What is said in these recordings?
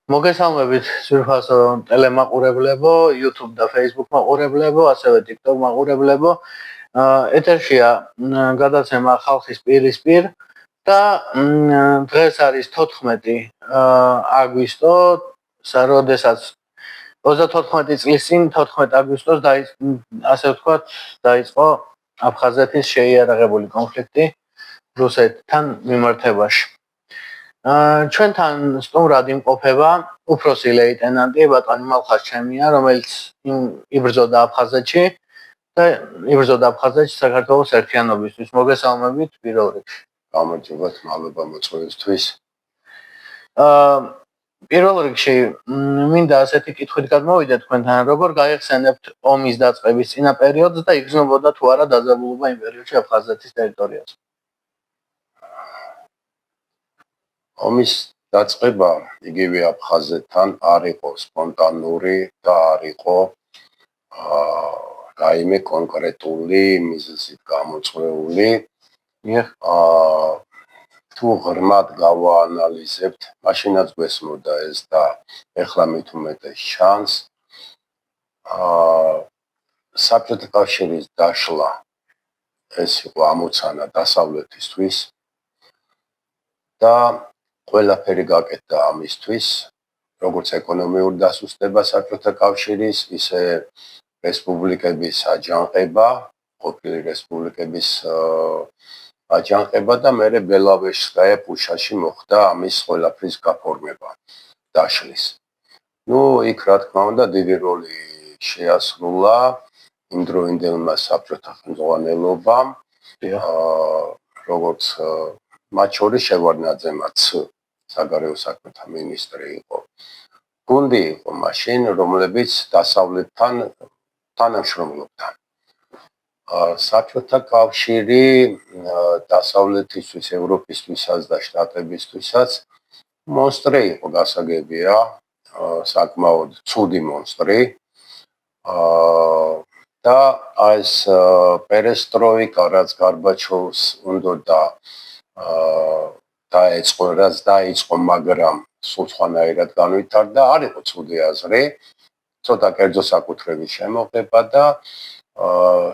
მოგესალმებით ძვირფასო ტელემაყურებლებო, YouTube და Facebook მაყურებლებო, ასევე TikTok მაყურებლებო. ეთერშია გადაცემა ხალხის პირისპირ და დღეს არის 14 აგვისტო, როდესაც 34 წლის წინ 14 აგვისტოს ასე ვთქვათ, დაიწყო აფხაზეთის შეიარაღებული კონფლიქტი რუსეთთან მიმართებაში. ჩვენთან სტუმრად იმყოფება უფროსი ლეიტენანტი ბატონი მალხაზ-ჩემია, რომელიც იბრძოდა აფხაზეთში და იბრძოდა აფხაზეთში საქართველოს ერთიანობისთვის. მოგესალმებით პირველ რიგში. გამარჯობათ, მადლობა მოწვევისთვის. პირველ რიგში მინდა ასეთი კითხვით გადმოვიდე თქვენთან, როგორ გაიხსენებთ ომის დაწყების წინა პერიოდს და იგრძნობოდა თუ არა დაძაბულობა იმ პერიოდში აფხაზეთის ტერიტორიაზე? ომის დაწყება იგივე აფხაზეთთან არ იყო სპონტანური და არ იყო რაიმე კონკრეტული მიზეზით გამოწვეული. თუ ღრმად გავაანალიზებთ, მაშინაც გვესმოდა ეს და ეხლა მით უმეტეს ჩანს. საბჭოთა კავშირის დაშლა ეს იყო ამოცანა დასავლეთისთვის და ყველაფერი გაკეთდა ამისთვის, როგორც ეკონომიური დასუსტება საბჭოთა კავშირის, ისე რესპუბლიკების აჯანყება, ყოფილი რესპუბლიკების აჯანყება და მერე ბელავეჟსკაია პუშაში მოხდა ამის ყველაფრის გაფორმება დაშლის. იქ რა თქმა უნდა დიდი როლი შეასრულა იმდროინდელმა საბჭოთა ხელმძღვანელობამ, როგორც მათ შორის შევარდნაძემაც საგარეო საქმეთა მინისტრი იყო. გუნდი იყო მაშინ, რომლებიც დასავლეთთან თანამშრომლობდა. საბჭოთა კავშირი დასავლეთისთვის, ევროპისთვისაც და შტატებისთვისაც მონსტრი იყო, გასაგებია, საკმაოდ ცუდი მონსტრი. და ეს პერესტროიკა, რაც გარბაჩოვს უნდოდა დაიწყო, მაგრამ სულ სხვანაირად განვითარდა, არ იყო ცუდი აზრი, ცოტა კერძო საკუთრების შემოღება და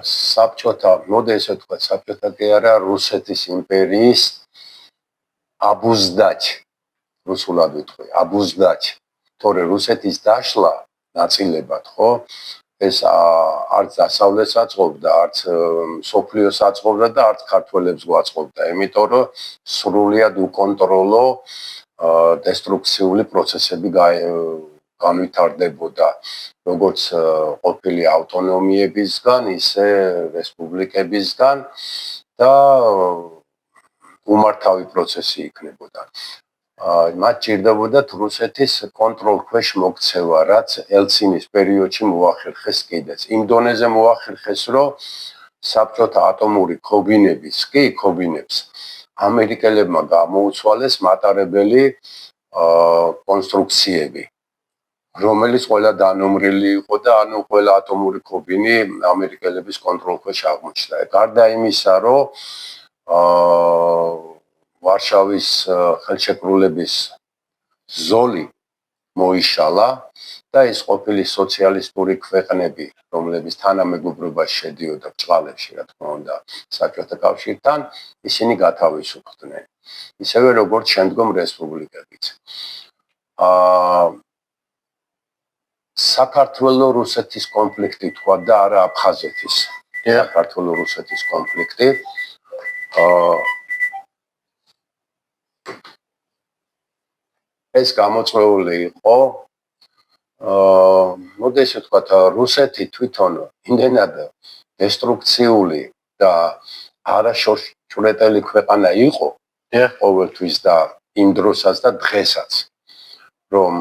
საბჭოთა, მოდი ესე ვთქვათ, საბჭოთა კი არა, რუსეთის იმპერიის აბუზდაჩ, რუსულად ვიტყვი, აბუზდაჩ, თორე რუსეთის დაშლა ნაწილებად, ხო? ეს არც დასავლეთს აწყობდა, არც მსოფლიოს აწყობდა და არც ქართველებს გვაწყობდა, იმიტომ რომ სრულიად უკონტროლო დესტრუქციული პროცესები განვითარდებოდა, როგორც ყოფილი ავტონომიებისგან, ისე რესპუბლიკებისგან და უმართავი პროცესი იქნებოდა. მათ ჭირდებოდათ რუსეთის კონტროლქვეშ მოქცევა, რაც ელცინის პერიოდში მოახერხეს კიდეც. იმ დონეზე მოახერხეს, რომ საბჭოთა ატომური ქობინებს ამერიკელებმა გამოუცვალეს მატარებელი კონსტრუქციები, რომელიც ყველა დანომრილი იყო და ყველა ატომური ქობინი ამერიკელების კონტროლქვეშ აღმოჩნდა. გარდა იმისა, რომ ვარშავის ხელშეკრულების ზოლი მოიშალა და ის ყოფილი სოციალისტური ქვეყნები, რომლებიც თანამეგობრობაში შედიოდა ბრჭყალებში, რა თქმა უნდა, საბჭოთა კავშირთან, ისინი გათავისუფლდნენ. ისევე როგორც შემდგომ რესპუბლიკებიც. საქართველო-რუსეთის კონფლიქტი თქვა და არა აფხაზეთის. საქართველო-რუსეთის კონფლიქტი. ეს გამოწვეული იყო, მოდი ესე ვთქვათ, რუსეთი თვითონ იმდენად დესტრუქციული და არაშორშურეტელი ქვეყანა იყო ყოველთვის და იმ დროსაც და დღესაც, რომ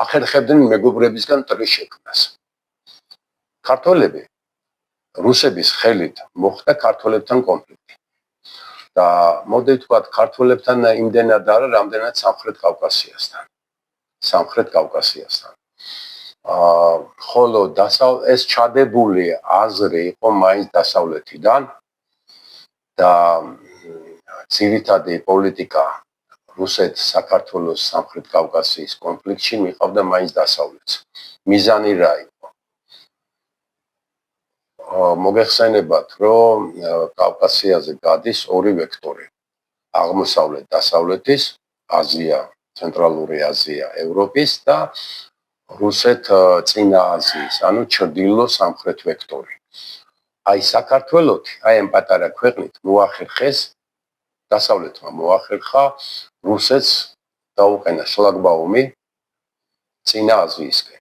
ახერხებდნენ მეგობრებისგან მტრის შექმნას. ქართველები რუსების ხელით მოხდა ქართველებთან კონფლიქტი. და მოდი ვთქვათ, ქართველებთან იმდენად არა, რამდენად სამხრეთ კავკასიასთან. ხოლო ეს ჩადებული აზრი იყო მაინც დასავლეთიდან და ძირითადი პოლიტიკა რუსეთს საქართველოს სამხრეთ კავკასიის კონფლიქტში მიყავდა მაინც დასავლეთს. მიზანი რა იყო? მოგეხსენებათ, რომ კავკასიაზე გადის ორი ვექტორი. აღმოსავლეთ დასავლეთის, აზია, ცენტრალური აზია, ევროპის და რუსეთ წინა აზიის, ანუ ჩრდილო სამხრეთ ვექტორი. აი საქართველოთი, აი ამ პატარა ქვეყნით მოახერხეს დასავლეთმა მოახერხა რუსეთს დაუყენა შლაგბაუმი წინა აზიისკენ.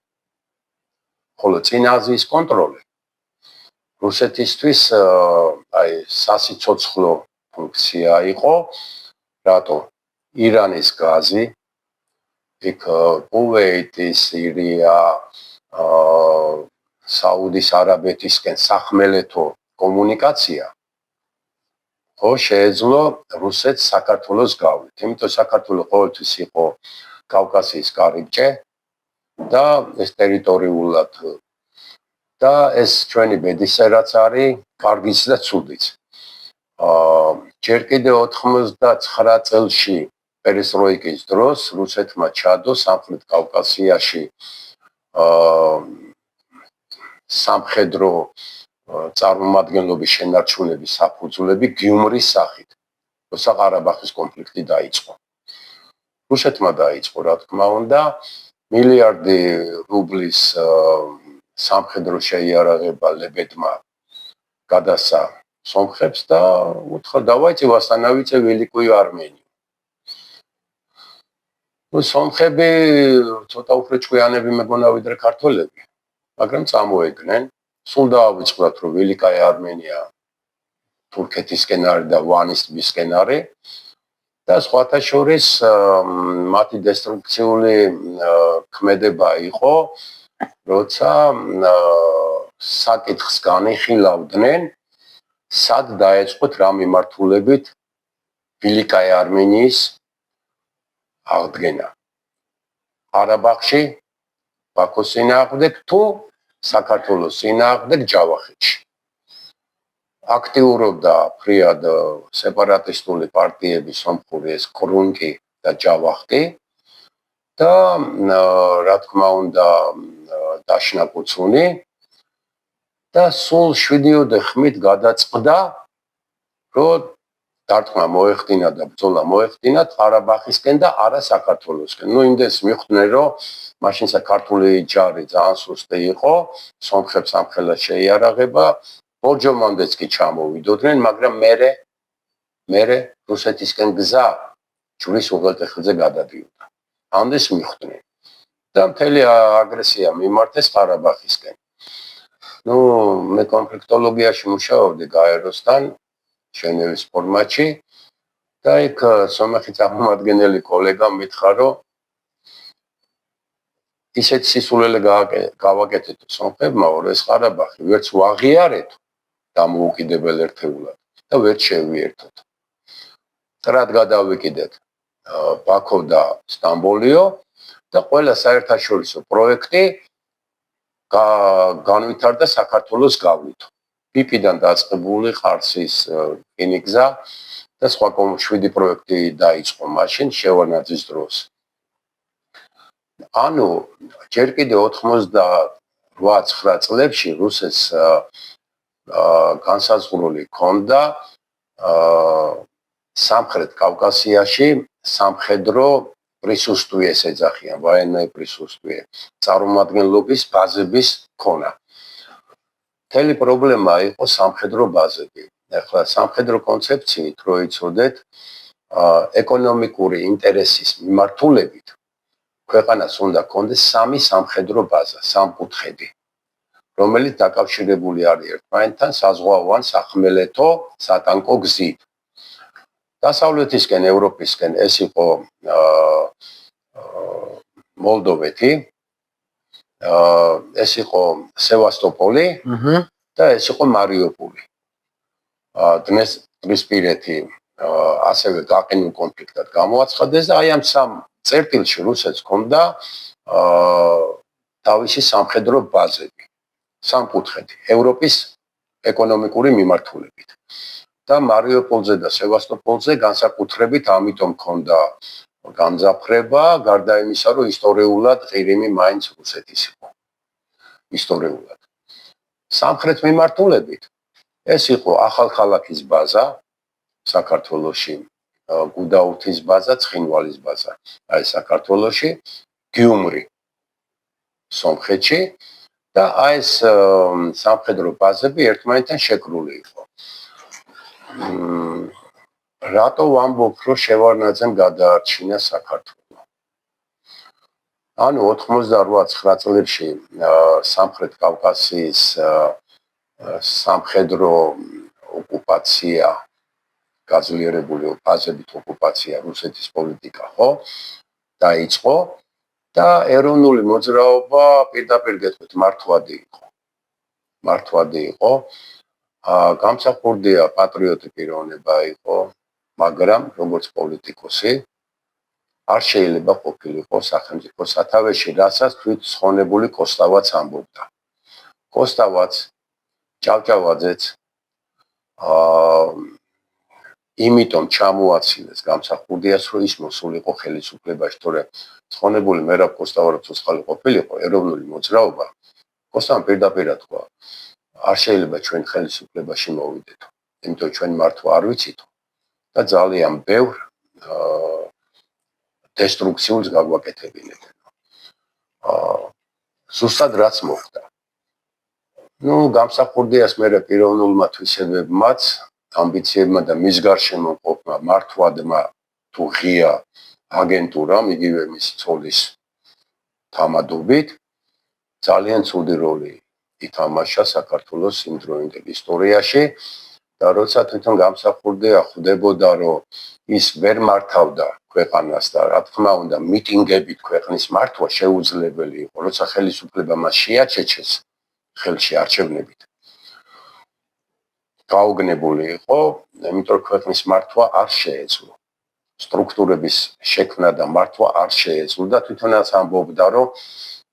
ხოლო წინა აზიის კონტროლი რუსეთისთვის აი სასიცოცხლო ფუნქცია იყო, რატო? ირანის გაზი, იქ კუვეიტი, სირია, საუდის არაბეთისკენ სახმელეთო კომუნიკაცია ხო შეეძლო რუსეთს საქართველოს გავლით. იმიტომ საქართველო ყოველთვის იყო კავკასიის კარიბჭე და ეს ტერიტორიულად და ეს ჩვენი ბედისერაც არის, კარგიც და ცუდიც. ჯერ კიდევ 99 წელში პერესტროიკის დროს რუსეთმა ჩადო სამხრეთ კავკასიაში სამხედრო წარმომადგენლობის შენარჩუნების საფუძვლები გიუმრის სახით. რუსა-ყარაბაღის კონფლიქტი დაიწყო. რუსეთმა დაიწყო, რა თქმა უნდა, მილიარდი რუბლის სამხედრო შეიარაღება ლებედმა გადასცა სომხებს და უთხრა დავაიწი ვასტანავიცე ველიკოი არმენია. სომხები ცოტა უფრო ჭკვიანები მეგონა ვიდრე ქართველები, მაგრამ წამოეგნენ. სულ დაავიწყდათ, რომ ველიკაი არმენია თურქეთისკენ არის და ვანის ტბისკენ არის და სხვათა შორის მათი დესტრუქციული ქმედება იყო, როცა საკითხს განიხილავდნენ, სად დაეწყოთ რა მიმართულებით ველიკაი არმენიის აღდგენა. ყარაბაღში, ბაქოს წინააღმდეგ თუ საქართველოს წინააღმდეგ ჯავახეთში. აქტიურობდა ფრიად სეპარატისტული პარტიები სომხური ეს კრუნკი და ჯავახტი და რა თქმა უნდა დაშნა კუცუნი და სულ 7-ოდე ხმით გადაწყდა, რომ დარტყმა მოეხდინა და ბრძოლა მოეხდინა ყარაბაღისკენ და არა საქართველოსკენ. იმდენს მიხვდნენ, რომ მაშინ საქართველოს ჯარი ძალიან სუსტი იყო, სომხებს ამხელა შეიარაღება, ბორჯომამდეც კი ჩამოვიდოდნენ, მაგრამ მერე რუსეთისკენ გზა ჯვრის უღელტეხილზე გადადიოდა. ამდენს მიხვდნენ. და მთელი აგრესია მიმართეს ყარაბაღისკენ. მე კონფლიქტოლოგიაში მუშაობდი გაეროსთან, ჟენევის ფორმატში და იქ სომეხი წარმომადგენელი კოლეგა მითხრა, რომ ისეთ სისულელე გავაკეთეთ სომხებმა, რომ ეს ყარაბაღი ვერც ვაღიარეთ დამოუკიდებელ ერთეულად და ვერც შევიერთოთ. ტრად გადავიკიდეთ ბაქო და სტამბოლიო და ყველა საერთაშორისო პროექტი განვითარდა საქართველოს გავლით. პიპიდან დაწყებული ყარსის რკინიგზა და სხვა 7 პროექტი დაიწყო მაშინ შევარნაძის დროს. ანუ ჯერ კიდევ 88-9 წლებში რუსეთს განსაზღვრული ჰქონდა სამხრეთ კავკასიაში სამხედრო პრისუსტვიეს ეძახიან, ვაენნაი პრისუსტვიე, წარმომადგენლობის ბაზების ქონა. მთელი პრობლემა იყო სამხედრო ბაზები. ახლა სამხედრო კონცეფციით რო იცოდეთ, ეკონომიკური ინტერესის მიმართულებით ქვეყანას უნდა ჰქონდეს 3 სამხედრო ბაზა, სამკუთხედი, რომელიც დაკავშირებული არის ერთმანეთთან საზღვაო ან სახმელეთო სატანკო გზით. დასავლეთისკენ, ევროპისკენ ეს იყო მოლდოვეთი, ეს იყო სევასტოპოლი და ეს იყო მარიუპოლი. დნესტრისპირეთი ასევე გაყინულ კონფლიქტად გამოაცხადეს და აი ამ სამ წერტილში რუსეთს ჰქონდა თავისი სამხედრო ბაზები, სამკუთხედი, ევროპის ეკონომიკური მიმართულებით. და მარიუპოლზე და სევასტოპოლზე განსაკუთრებით ამიტომ ქონდა გამძაფრება, გარდა იმისა, რომ ისტორიულად ყირიმი მაინც რუსეთის იყო. ისტორიულად. სამხრეთ მიმართულებით ეს იყო ახალქალაქის ბაზა საქართველოში, გუდაუთის ბაზა, ცხინვალის ბაზა. აი საქართველოში, გიუმრი სომხეთში და აი ეს სამხედრო ბაზები ერთმანეთთან შეკრული იყო. რატო ვამბობ, რომ შევარდნაძემ გადაარჩინა საქართველო? ანუ 88-9 წლებში სამხრეთ კავკასიის სამხედრო ოკუპაცია, გაძლიერებული ფაზებით ოკუპაცია, რუსეთის პოლიტიკა, ხო? დაიწყო და ეროვნული მოძრაობა პირდაპირ გეტყვით მართვადი იყო. მართვადი იყო. გამსახურდია პატრიოტი პიროვნება იყო, მაგრამ როგორც პოლიტიკოსი არ შეიძლება ყოფილიყო სახელმწიფო სათავეში, რასაც თვით ცხონებული კოსტავაც ამბობდა. კოსტავაც, ჭავჭავაძეც იმიტომ ჩამოაცილეს გამსახურდიას, რომ ის მოსულიყო ხელისუფლებაში, თორე ცხონებული მერაბ კოსტავა რო ცოცხალი ყოფილიყო, ეროვნული მოძრაობა კოსტავამ პირდაპირ თქვა, არ შეიძლება ჩვენ ხელისუფლებაში მოვიდეთ, იმიტომ ჩვენ მართვა არ ვიცით და ძალიან ბევრ დესტრუქციულს გაგვაკეთებინებენ. ზუსტად რაც მოხდა. გამსახურდიას მერე პიროვნულმა თვისებებმაც, ამბიციებმა და მის გარშემო მყოფმა მართვადმა თუ ღია აგენტურამ, იგივე მისი ცოლის თამადობით, ძალიან ცუდი როლი ითამაშა საქართველოს იმდროინდელ ისტორიაში და როცა თვითონ გამსახურდია ხვდებოდა, რომ ის ვერ მართავდა ქვეყანას და რა თქმა უნდა მიტინგებით ქვეყნის მართვა შეუძლებელი იყო, როცა ხელისუფლება მას შეაჩეჩეს ხელში არჩევნებით. გაუგნებული იყო, იმიტომ რომ ქვეყნის მართვა არ შეეძლო. სტრუქტურების შექმნა და მართვა არ შეეძლო და თვითონაც ამბობდა, რომ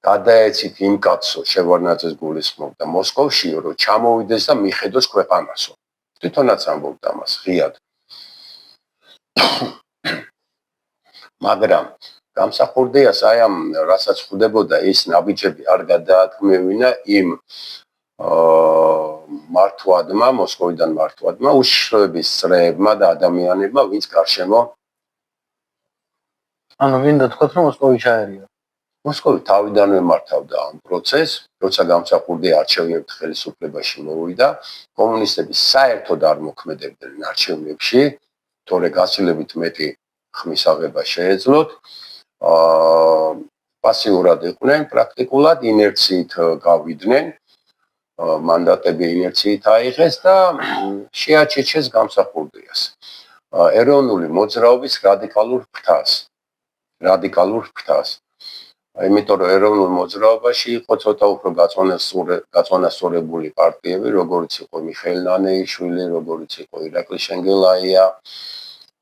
გადაეცით იმ კაცო შევარდნაძეს გულისხმობდა მოსკოვში, რომ ჩამოვიდეს და მიხედოს ქვეყანასო. თვითონაც ამბობდა მას ღიად. მაგრამ გამსახურდიას აი ამ რასაც ხვდებოდა ის ნაბიჯები არ გადაათქმევინა იმ მართვადმა, მოსკოვიდან მართვადმა, უშიშროების წრეებმა და ადამიანებმა, ვინც გარშემო ანუ ვინდა თქვათ, რომ მოსკოვი ჩაერია. მოსკოვი თავიდანვე მართავდა ამ პროცესს, როცა გამსახურდია არჩევნებით ხელისუფლებაში მოვიდა, კომუნისტები საერთოდ არ მოქმედებდნენ არჩევნებში, თორე გაცილებით მეტი ხმის აღება შეეძლოთ. პასიურად იყვნენ, პრაქტიკულად ინერციით გავიდნენ, მანდატები ინერციით აიღეს და შეაჩეჩეს გამსახურდიას. ეროვნული მოძრაობის რადიკალურ ფრთას. იმიტომ რომ ეროვნულ მოძრაობაში იყო ცოტა უფრო გაწონასწორებული პარტიები, როგორც იყო მიხეილ ნანეიშვილი, როგორც იყო ირაკლი შენგელაია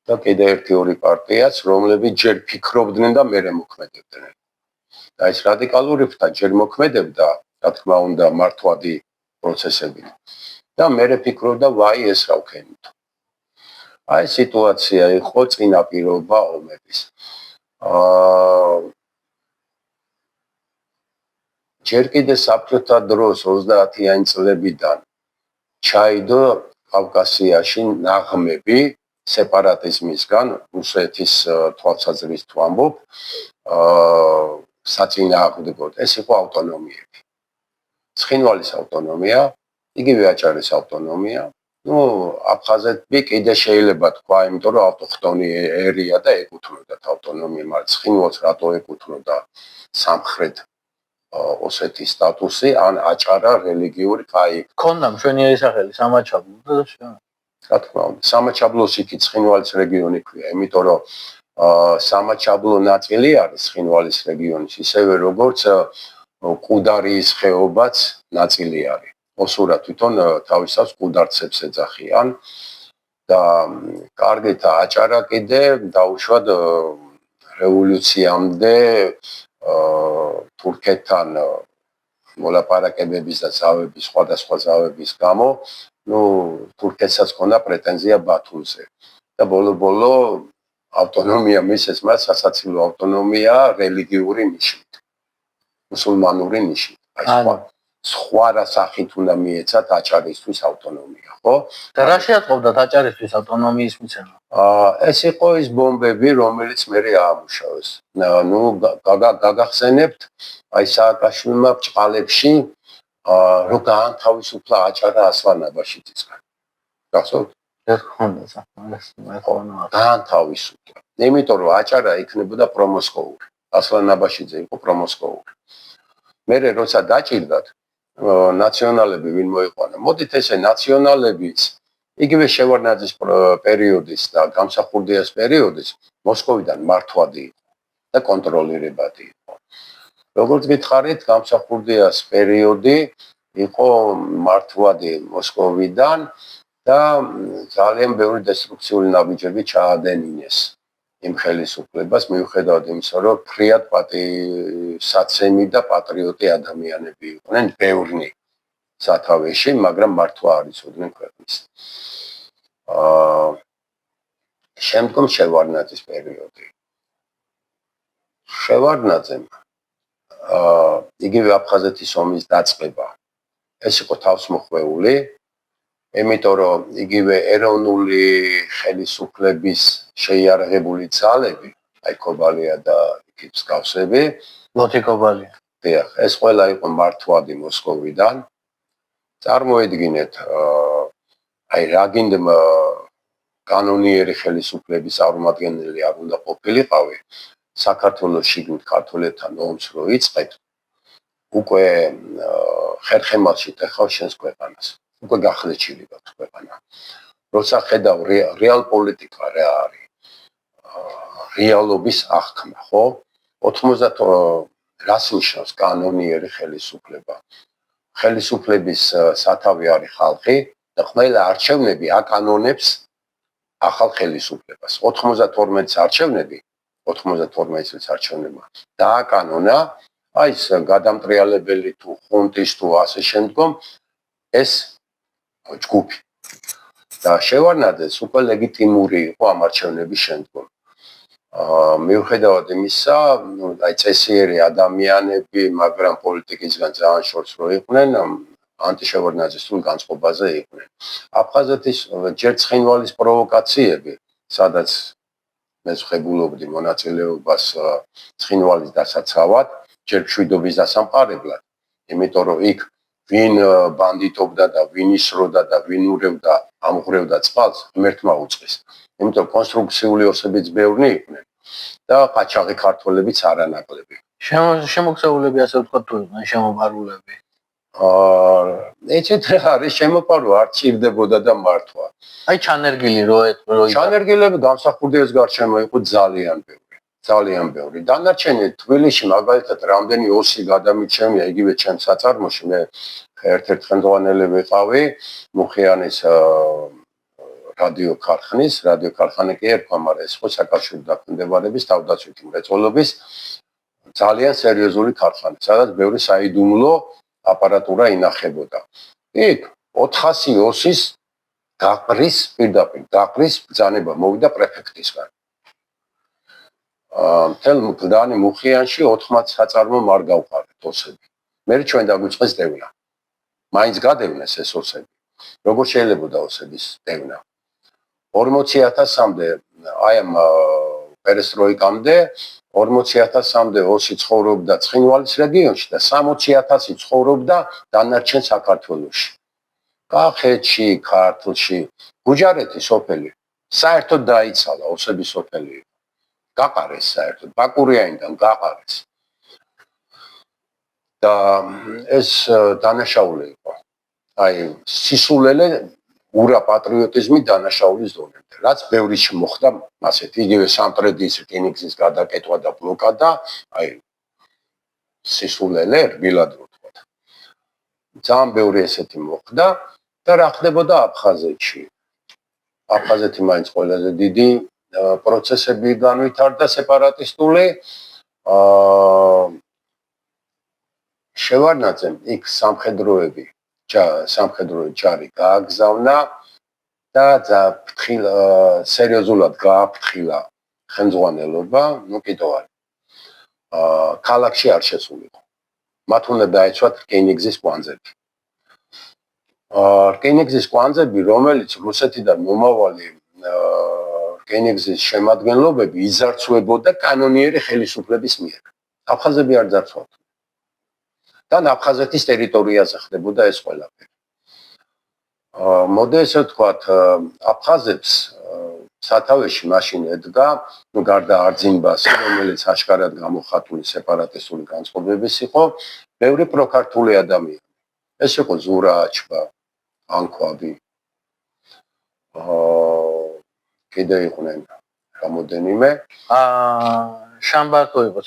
და კიდე ერთი-ორი პარტიაც, რომლებიც ჯერ ფიქრობდნენ და მერე მოქმედებდნენ. და ეს რადიკალური ფრთა ჯერ მოქმედებდა, რა თქმა უნდა, მართვადი პროცესებით. და მერე ფიქრობდა, ვაი, ეს რა ვქენით. აი სიტუაცია იყო წინაპირობა ომების. ჯერ კიდე საბჭოთა დროს 30-იანი წლებიდან ჩაიდო კავკასიაში ნაღმები სეპარატიზმისგან, რუსეთის თვალსაზრისით ვამბობ, საწინააღმდეგოდ. ეს იყო ავტონომიები. ცხინვალის ავტონომია, იგივე აჭარის ავტონომია. აფხაზეთები კიდე შეიძლება თქვა, იმიტომ რომ ავტოხტონი ერია და ეკუთვნოდათ ავტონომია, მაგრამ ცხინვალს რატო ეკუთვნოდა სამხრეთ ოსეთის სტატუსი, ან აჭარა რელიგიური კაი. ქონდა მშვენიერი სახელი სამაჩაბლო და რა თქმა უნდა, სამაჩაბლოს იქით ცხინვალის რეგიონი ქვია, იმიტომ რომ სამაჩაბლო ნაწილი არის ცხინვალის რეგიონის, ისევე როგორც კუდარიის ხეობაც ნაწილი არის. ოსურა თვითონ თავისას კუდარცებს ეძახიან და კარგით აჭარა კიდე დაუშვად რევოლუციამდე თურქეთთან მოლაპარაკებების და ზავების, სხვადასხვა ზავების გამო ნუ თურქეთსაც ჰქონდა პრეტენზია ბათუმზე და ბოლო-ბოლო ავტონომია მისცეს მას სასაცილო ავტონომია რელიგიური ნიშნით, მუსულმანური ნიშნით. სხვა რა სახით უნდა მიეცათ აჭარისთვის ავტონომია, ხო? და რა შეატყობდათ აჭარისთვის ავტონომიის მიცემა? ეს იყო ის ბომბები, რომელიც მე აამუშავეს. ნუ გაგახსენებთ, აი სააკაშვილმა ბჭყალებში რო გაანთავისუფლა აჭარა ასლანაბაშიძისგან. გახსოვთ? გაანთავისუფლა. იმიტომ რომ აჭარა იქნებოდა პრომოსკოვური. ასლანაბაშიძე იყო პრომოსკოვური. მე როცა დაჭირდათ ნაციონალები ვინ მოიყვანა. მოდით ესე ნაციონალებიც იგივე შევარდნაძის პერიოდის და გამსახურდიას პერიოდის მოსკოვიდან მართვადი იყო და კონტროლირებადი იყო. როგორც გითხარით, გამსახურდიას პერიოდი იყო მართვადი მოსკოვიდან და ძალიან ბევრი დესტრუქციული ნაბიჯები ჩაადენინეს იმ ხელისუფლებას, მიუხედავად იმისა, რომ ფრიად საცემი და პატრიოტი ადამიანები იყვნენ ბევრნი სათავეში, მაგრამ მართვა არ იცოდნენ ქვეყნის. შემდგომ შევარდნაძის პერიოდი. შევარდნაძემ იგივე აფხაზეთის ომის დაწყება ეს იყო თავსმოხვეული, იმიტომ რომ იგივე ეროვნული ხელისუფლების შეიარაღებული ძალები, აი კობალია და იქით მსგავსები, ლოთიკობალია. დიახ, ეს ყველა იყო მართვადი მოსკოვიდან. წარმოედგინეთ, აი რა გინდა კანონიერი ხელისუფლების წარმომადგენელი არ უნდა ყოფილიყავი, საქართველოს შიგნით ქართველებთან ომს რო იწყეთ, უკვე ხერხემალში ტეხავ შენს ქვეყანას. უკვე გახლეჩილი გაქვს ქვეყანა. როცა ხედავ რეალ პოლიტიკა რა არის? რეალობის აღქმა, ხო? 90 რას ნიშნავს კანონიერი ხელისუფლება? ხელისუფლების სათავე არის ხალხი და ყველა არჩევნები აკანონებს ახალ ხელისუფლებას. 92 არჩევნები, 92 წლის არჩევნებმა დააკანონა აი ეს გადამტრიალებელი თუ ხუნტის თუ ასე შემდგომ ეს ჯგუფი. და შევარდნაძეს უკვე ლეგიტიმური იყო ამ არჩევნების შემდგომ. მიუხედავად იმისა, აი წესიერი ადამიანები, მაგრამ პოლიტიკისგან ძალიან შორს რო იყვნენ, ანტიშევარდნაძის სულ განწყობაზე იყვნენ. აფხაზეთის ჯერ ცხინვალის პროვოკაციები, სადაც მე ვხებულობდი მონაწილეობას ცხინვალის დასაცავად, ჯერ მშვიდობის დასამყარებლად, იმიტომ რომ იქ ვინ ბანდიტობდა და ვინ ისროდა და ვინ ურევდა, ამღვრევდა წყალს, ღმერთმა უწყეს. იმიტომ კონსტრუქციული ოსებიც ბევრნი იყვნენ და ყაჩაღი ქართველებიც არანაკლები. შემოქცეულები ასე ვთქვათ თუ იყვნენ შემოპარულები. ეცეთ რა არის შემოპარვა არ ჭირდებოდა და მართვა. აი ჩანერგილი ჩანერგილები გამსახურდიას გარშემო იყო ძალიან ბევრი. ძალიან ბევრი. დანარჩენი თბილისში მაგალითად რამდენი ოსი გადამიჩემია იგივე ჩემს საწარმოში მე ერთ-ერთ ხელმძღვანელი ვიყავი მუხიანის რადიო ქარხანა კი ერქვა, მაგრამ ეს ხო საქართველოს დაქვემდებარების თავდაცვითი მრეწველობის ძალიან სერიოზული ქარხანა, სადაც ბევრი საიდუმლო აპარატურა ინახებოდა. იქ 400 ოსის პირდაპირ გაყრის ბრძანება მოვიდა პრეფექტისგან. მთელ მგდანი მუხიანში 80 საწარმო არ გავყარეთ ოსები. მე ჩვენ დაგვიწყეს დევნა. მაინც გადევნეს ეს ოსები. როგორ შეიძლება ოსების დევნა? 40,000-მდე აი ამ პერესტროიკამდე 40,000-მდე ოსი ცხოვრობდა ცხინვალის რეგიონში და 60,000 ცხოვრობდა დანარჩენ საქართველოში. კახეთში, ქართლში, გუჯარეთის სოფელი საერთოდ დაიცალა ოსების სოფელი. გაყარეს საერთოდ ბაკურიანიდან გაყარეს. და ეს დანაშაული იყო. აი სისულელე ურა პატრიოტიზმი დანაშაულის დონემდე. რაც ბევრი მოხდა ასეთი იგივე სამტრედის რკინიგზის გადაკეთვა და ბლოკადა, აი სისულელე რბილად რო თქვა. ძალიან ბევრი ესეთი მოხდა და რა ხდებოდა აფხაზეთში. აფხაზეთი მაინც ყველაზე დიდი პროცესები განვითარდა სეპარატისტული. შევარდნაძემ იქ სამხედროები სამხედრო ჯარი გააგზავნა და სერიოზულად გააფრთხილა ხელმძღვანელობა, ნუ კიდევ არის. ქალაქში არ შესულიყო. მათ უნდა დაეცვათ რკინიგზის კვანძები. რკინიგზის კვანძები, რომელიც რუსეთიდან მომავალი რკინიგზის შემადგენლობები იზარცვებოდა კანონიერი ხელისუფლების მიერ. აფხაზები არ ძარცვავდნენ. და აფხაზეთის ტერიტორიაზე ხდებოდა ეს ყველაფერი. მოდი ესე ვთქვათ, აფხაზებს სათავეში მაშინ ედგა, ნუ გარდა არძინბასი, რომელიც აშკარად გამოხატული სეპარატისტული განწყობების იყო, ბევრი პროქართული ადამიანი. ეს იყო ზურა აჩბა, ანქვაბი. კიდე იყვნენ რამოდენიმე. შამბა თუ იყო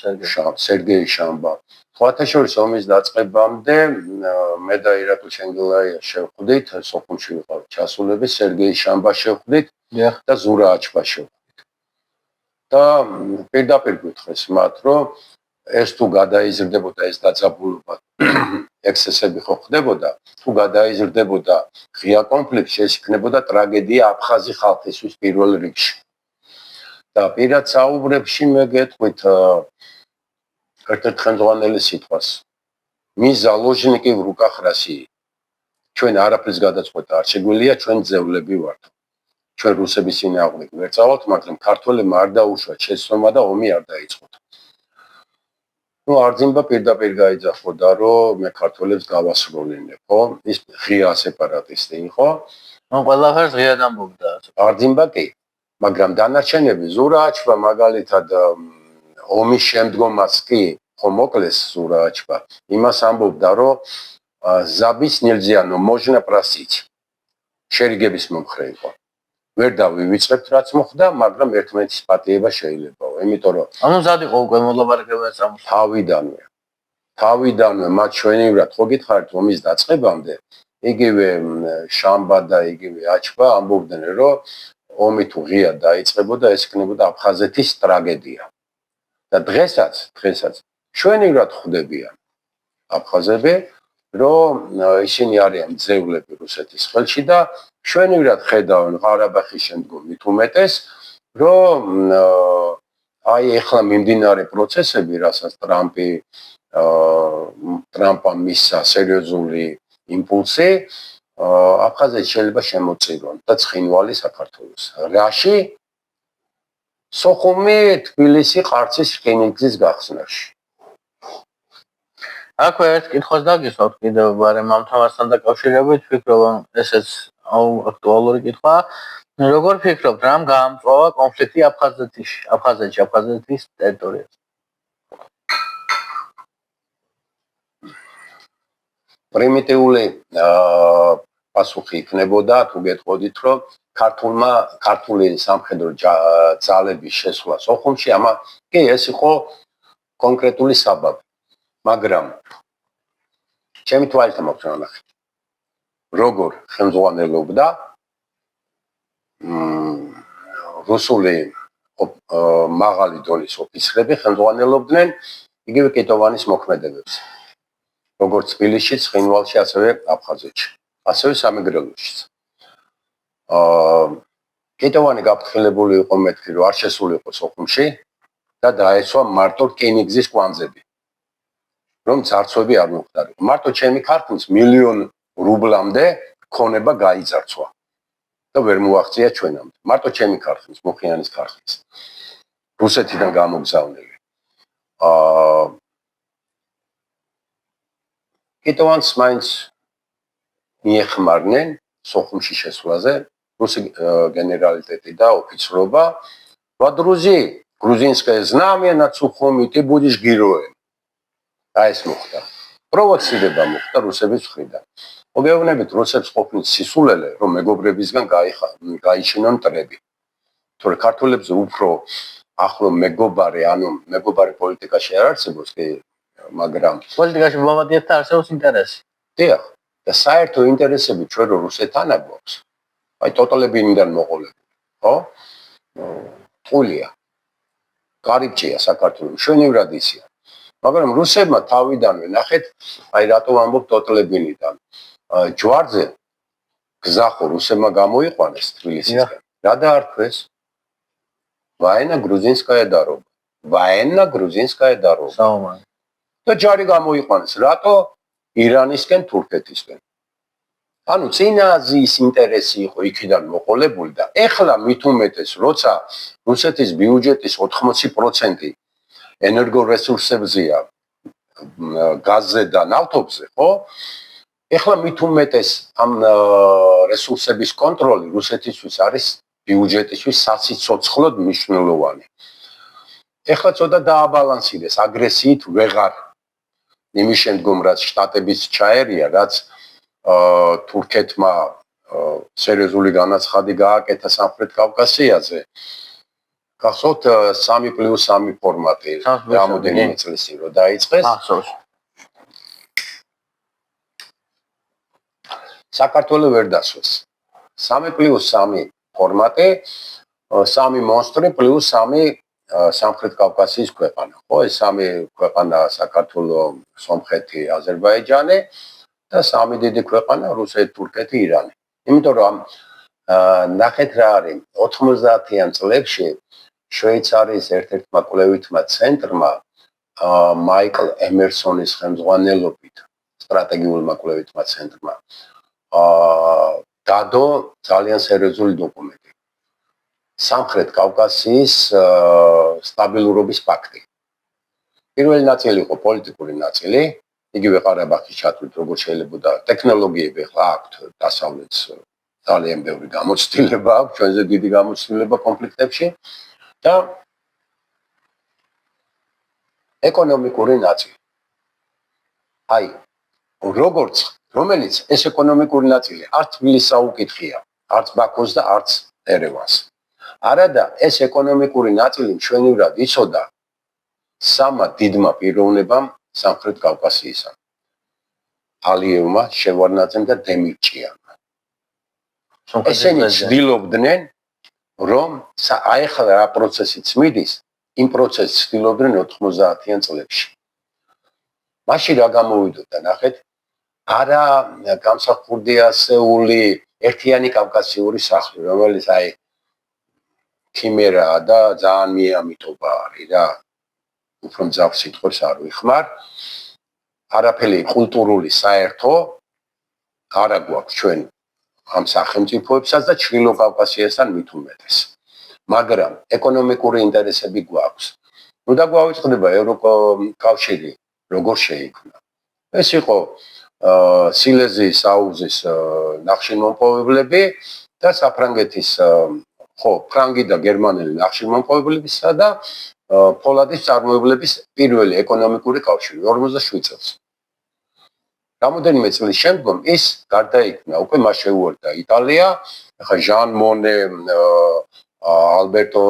სერგეი შამბა. ხოთაშორის ომის დაწყებამდე მე და ირაკლი ჩენგელაია შევხვდით, სოხუმში ვიყავ ჩასულები, სერგეი შამბა შევხვდით და ზურა აჩბა შევხვდით. და პირდაპირ გითხრეს მათ, რომ ეს თუ გადაიზრდებოდა ეს დაძაბულობა, ექსესები ხო ხდებოდა, თუ გადაიზრდებოდა ღია კონფლიქტი, ეს იქნებოდა ტრაგედია აფხაზი ხალხისთვის პირველ რიგში. და პირად საუბრებში მე გეტყვით ერთ-ერთ ხელმძღვანელის სიტყვას. მის ზალოჟნიკი в руках России. ჩვენ არაფერს გადაწყვეტა არ შეგვიძლია, ჩვენ ძევლები ვართ. ჩვენ რუსების წინააღმდეგ ვერ წავალთ, მაგრამ ქართველებმა არ დაუშვათ შეცდომა და ომი არ დაიწყოთ. ნუ არძინბა პირდაპირ გაიძახოდა, რომ მე ქართველებს გავასრულინებ, ხო? ის ღია სეპარატისტი იყო. ნუ ყველაფერს ღიად ამბობდა. არძინბა კი, მაგრამ დანარჩენები ზურა აჩბა მაგალითად ომის შემდგომაც კი ხო მოკლეს ზურა აჩბა. იმას ამბობდა, რომ забить нельзя, но можно просить. შერიგების მომხრე იყო. ვერ დავივიწყებთ რაც მოხდა, მაგრამ ერთმანეთის პატიება შეიძლებაო. იმიტომ რომ ანუ მზად იყო უკვე მოლაპარაკებაც ამბობ. თავიდანვე მათ ჩვენივრად ხო გითხარით ომის დაწყებამდე, იგივე შამბა და იგივე აჩბა ამბობდნენ, რომ ომი თუ ღია დაიწყებოდა, ეს იქნებოდა აფხაზეთის ტრაგედია. და დღესაც ჩვენივრად ხვდებიან აფხაზები, რომ ისინი არიან ძევლები რუსეთის ხელში და ჩვენივრად ხედავენ ყარაბაღის შემდგომ მით უმეტეს, რომ აი ახლა მიმდინარე პროცესები, რასაც ტრამპმა მისცა სერიოზული იმპულსი, აფხაზეთს შეიძლება შემოწირონ და ცხინვალი საქართველოს. რაში? სოხუმი, თბილისი, ყარცის რკინიგზის გახსნაში. აქვე ერთ კითხვას დაგისვავთ კიდევ, მაგრამ ამ თემასთან დაკავშირებით ვფიქრობ, ესეც აქტუალური კითხვაა. როგორ ფიქრობთ, რამ გაამწვავა კონფლიქტი აფხაზეთის ტერიტორიაზე? პრიმიტიული პასუხი იქნებოდა, თუ გეტყოდით, რომ ქართული სამხედრო ძალების შესვლა სოხუმში, კი ეს იყო კონკრეტული საბაბი. მაგრამ ჩემი თვალით მაქვს ნახე. როგორ ხელმძღვანელობდა რუსული მაღალი დონის ოფიცრები ხელმძღვანელობდნენ იგივე კეტოვანის მოქმედებებს. როგორც თბილისში, ცხინვალში, ასევე აფხაზეთში, ასევე სამეგრელოშიც. კეტოვანი გაფრთხილებული იყო მეთქი, რომ არ შესულიყო სოხუმში და დაეცვა მარტო რკინიგზის კვანძები. რომ ძარცვები არ მოხდარიყო. მარტო ჩემი ქართლის 1,000,000 რუბლამდე ქონება გაიძარცვა და ვერ მოაღწია ჩვენამდე. მარტო ჩემი ქართლის, მოხიანის ქართლის. რუსეთიდან გამოგზავნილი. კეტოვანს მაინც მიეხმარნენ სოხუმში შესვლაზე რუსი გენერალიტეტი და ოფიცრობა. Грузинское знамя над Сухуми, ты будешь героем. ეს მოხდა. პროვოცირება მოხდა რუსების მხრიდან. მოგეუბნებით, რუსებს ყოფნით სისულელე, რომ მეგობრებისგან გაიჩინონ მტრები. თორე ქართველებზე უფრო ახლო მეგობარი პოლიტიკაში არ არსებობს, მაგრამ პოლიტიკაში მომადიებთან არსებობს ინტერესი. დიახ, და საერთო ინტერესები ჩვენ რუსეთთან აქვს. აი ტოტალებინიდან მოყოლებული, ხო? ტყულია. კარიბჭეა საქართველოს, შვენივრად იციან. მაგრამ რუსებმა თავიდანვე ნახეთ, აი რატო ამბობ ტოტლებინიდან. ჯვარზე გზახო რუსებმა გამოიყვანეს თბილისისკენ. რა დაარქვეს? ვაენა გრუზინსკაია დარობა. ვაენა გრუზინსკაია დარობა. საომარი. და ჯარი გამოიყვანეს. რატო? ირანისკენ, თურქეთისკენ. ანუ წინა აზიის ინტერესი იყო იქიდან მოყოლებული და ეხლა მით უმეტეს, როცა რუსეთის ბიუჯეტის 80% ენერგორესურსებზეა, გაზზე და ნავთობზე, ხო? ეხლა მით უმეტეს ამ რესურსების კონტროლი რუსეთისთვის არის ბიუჯეტისთვის სასიცოცხლოდ მნიშვნელოვანი. ეხლა ცოტა დააბალანსირეს აგრესიით ვეღარ იმის შემდგომ რაც შტატების ჩაერია, რაც თურქეთმა სერიოზული განაცხადი გააკეთა სამხრეთ კავკასიაზე. გახსოვთ 3+3 ფორმატი რამოდენიმე წლის წინ რომ დაიწყეს. საქართველოს ვერ დასვეს. 3+3 ფორმატი, 3 მონსტრი პლუს 3 სამხრეთ კავკასიის ქვეყანა. ხო, ეს 3 ქვეყანა საქართველოს, სომხეთი, აზერბაიჯანი და 3 დიდი ქვეყანა რუსეთი, თურქეთი, ირანი. იმიტომ რომ ნახეთ რა არის 90-იან წლებში შვეიცარიის ერთ-ერთმა კვლევითმა ცენტრმა მაიკლ ემერსონის ხელმძღვანელობით სტრატეგიულმა კვლევითმა ცენტრმა დადო ძალიან სერიოზული დოკუმენტი. სამხრეთ კავკასიის სტაბილურობის პაქტი. პირველი ნაწილი იყო პოლიტიკური ნაწილი, იგივე ყარაბაღის ჩათვლით, როგორც შეიძლება ტექნოლოგიები ახლა აქვთ დასავლეთს ძალიან ბევრი გამოცდილება აქვს, ჩვენზე დიდი გამოცდილება კონფლიქტებში და ეკონომიკური ნაწილი. აი, რომელიც ეს ეკონომიკური ნაწილი არც თბილისს აუკითხია, არც ბაქოს და არც ერევანს. არადა ეს ეკონომიკური ნაწილი მშვენივრად იცოდა სამა დიდმა პიროვნებამ სამხრეთ კავკასიისა. ალიევმა, შევარდნაძემ და დემირჭიანმა. ესენი ცდილობდნენ, რომ აი ახლა რა პროცესიც მიდის, იმ პროცესს ცდილობდნენ 90-იან წლებში. მაშინ რა გამოვიდოდა, ნახეთ, არა გამსახურდია ასეული ერთიანი კავკასიური სახლი, რომელიც აი ქიმერაა და ძალიან მიამიტობა არის რა. უფრო მძაფ სიტყვებს არ ვიხმარ. არაფერი კულტურული საერთო არა გვაქვს ჩვენ ამ სახელმწიფოებსაც და ჩრდილო კავკასიასთან მით უმეტეს. მაგრამ ეკონომიკური ინტერესები გვაქვს. ნუ და გვავიწყდება ევროკავშირი როგორ შეიქმნა. ეს იყო სილეზიის აუზის ნახშირმომპოვებლები და საფრანგეთის ხო, ფრანგი და გერმანელი ნახშირმომპოვებლებისა და ფოლადის წარმოებლების პირველი ეკონომიკური კავშირი 47 წელს. რამოდენიმე წლის შემდგომ ის გარდაიქმნა, უკვე მას შეუერთდა იტალია, ახლა ჟან მონე, ალბერტო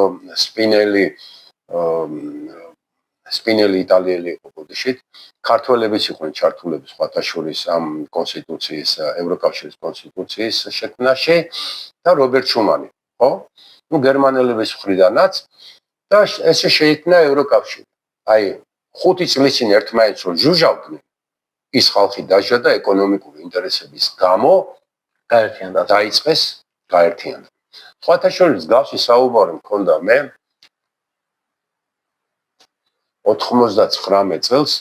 სპინელი იტალიელი იყო ბოდიშით, ქართველებიც იყვნენ ჩართულები სხვათა შორის ამ კონსტიტუციის, ევროკავშირის კონსტიტუციის შექმნაში და რობერტ შუმანი, ხო? ნუ გერმანელების მხრიდანაც და ესე შეიქმნა ევროკავშირი. აი 5 წლის წინ ერთმანეთს რო ჟუჟავდნენ, ის ხალხი დაჟა და ეკონომიკური ინტერესების გამო გაერთიანდა. დაიწყეს გაერთიანდა. სხვათა შორის გავსი საუბარი მქონდა მე 99 წელს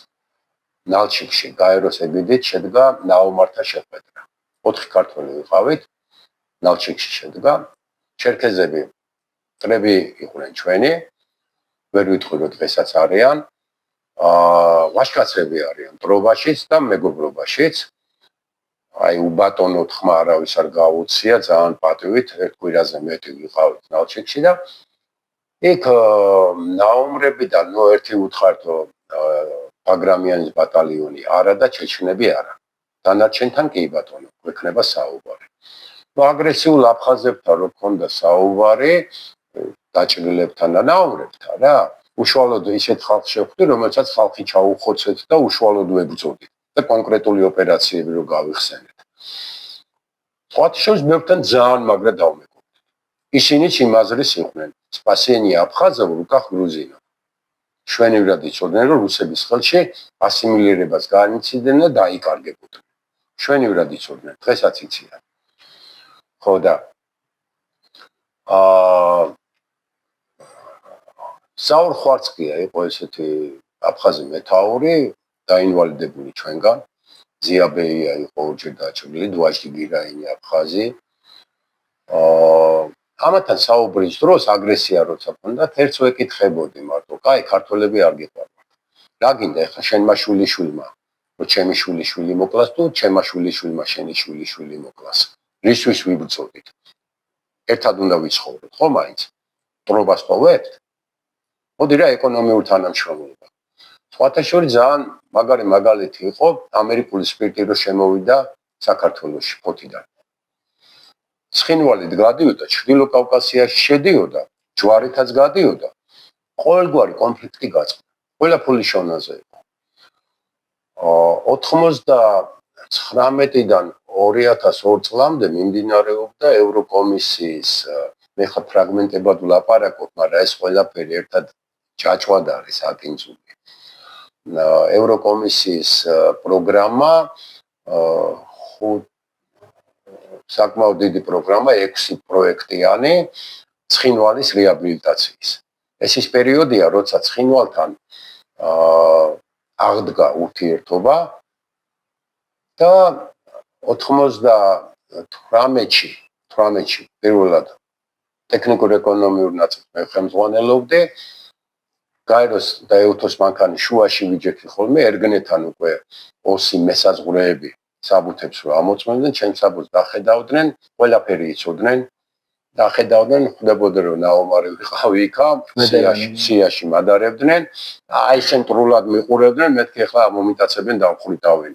ნალჩიკში გაეროს ეგიდით შედგა ნაომართა შეხვედრა. 4 ქართველი ვიყავით, ნალჩიკში შედგა, ჩერქეზები, ტრები იყვნენ ჩვენი, ვერ ვიტყვი რომ დღესაც არიან, ვაჟკაცები არიან ტრობაშიც და მეგობრობაშიც. აი უბატონო თქმა არავის არ გაუწია, ძალიან პატივით, ერთ კვირაზე მეტი ვიყავით ნალჩიკში და იქ ნაომრებიდან ნუ ერთი უთხართო ბაგრამიანის ბატალიონი არა და ჩეჩნები არა. დანარჩენთან კი ბატონო, გვექნება საუბარი. ნუ აგრესიულ აფხაზებთან რო ქონდა საუბარი, დაჭრილებთან და ნაომრებთან რა. უშუალოდ ისეთ ხალხს შევხვდი, რომელსაც ხალხი ჩაუხოცეთ და უშუალოდ ვებრძოდით და კონკრეტული ოპერაციები რო გავიხსენეთ. სხვათა შორის ბევრთან ძალიან მაგრა დავმეგობრდით. ისინიც იმ აზრის იყვნენ. სპასიენია აფხაზოვ, რუკა გრუზინო. შვენივრად იცოდნენ, რომ რუსების ხელში ასიმილირებას განიცდიდნენ და დაიკარგებოდნენ. ჩვენივრად იცოდნენ, დღესაც იციან. ხო და საურ ხვარცხია იყო ესეთი აფხაზი მეთაური დაინვალიდებული ჩვენგან. ზიაბეია იყო ორჯერ დაჭრილი, დვაჟდი გირაინი აფხაზი. ამათან საუბრის დროს აგრესია როცა ქონდათ, ერთს ვეკითხებოდი მარტო, კაი, ქართველები არ გიყვართ. რა გინდა ეხლა შენმა შვილიშვილმა, რომ ჩემი შვილიშვილი მოკლას თუ ჩემმა შვილიშვილმა შენი შვილიშვილი მოკლას. რისთვის ვიბრძოდით? ერთად უნდა ვიცხოვროთ, ხო მაინც? დრობას პოვებთ? მოდი რა ეკონომიურ თანამშრომლობა. სხვათა შორის ძალიან მაგარი მაგალითი იყო ამერიკული სპირტი რო შემოვიდა საქართველოში ფოთიდან. ცხინვალით გადიოდა, ჩრდილო კავკასიაში შედიოდა, ჯვარითაც გადიოდა. ყოველგვარი კონფლიქტი გაწყდა. ყველაფერი შონაზე იყო. 99-დან 2002 წლამდე მიმდინარეობდა ევროკომისიის მე ხა ფრაგმენტებად ვლაპარაკობ, მაგრამ ეს ყველაფერი ერთად ჭაჭვად არის აკინძული. ევროკომისიის პროგრამა საკმაოდ დიდი პროგრამა 6 პროექტიანი ცხინვალის რეაბილიტაციის. ეს ის პერიოდია, როცა ცხინვალთან აღდგა ურთიერთობა და 98-ში პირველად ტექნიკურ-ეკონომიურ ნაწილს მე ხელმძღვანელობდი. გაეროს და ეუთოს მანქანი შუაში ვიჯექი ხოლმე, ერგნეთან უკვე ოსი მესაზღვრეები საბუთებს რო ამოწმებდნენ, ჩემს საბუთს დახედავდნენ, ყველაფერი იცოდნენ. დახედავდნენ, ხვდებოდნენ რომ ნაომარი ვიყავი იქა, სიაში მადარებდნენ, აი ცენტრულად მიყურებდნენ, მეთქი ახლა მომიტაცებენ დავხვრიტავენ.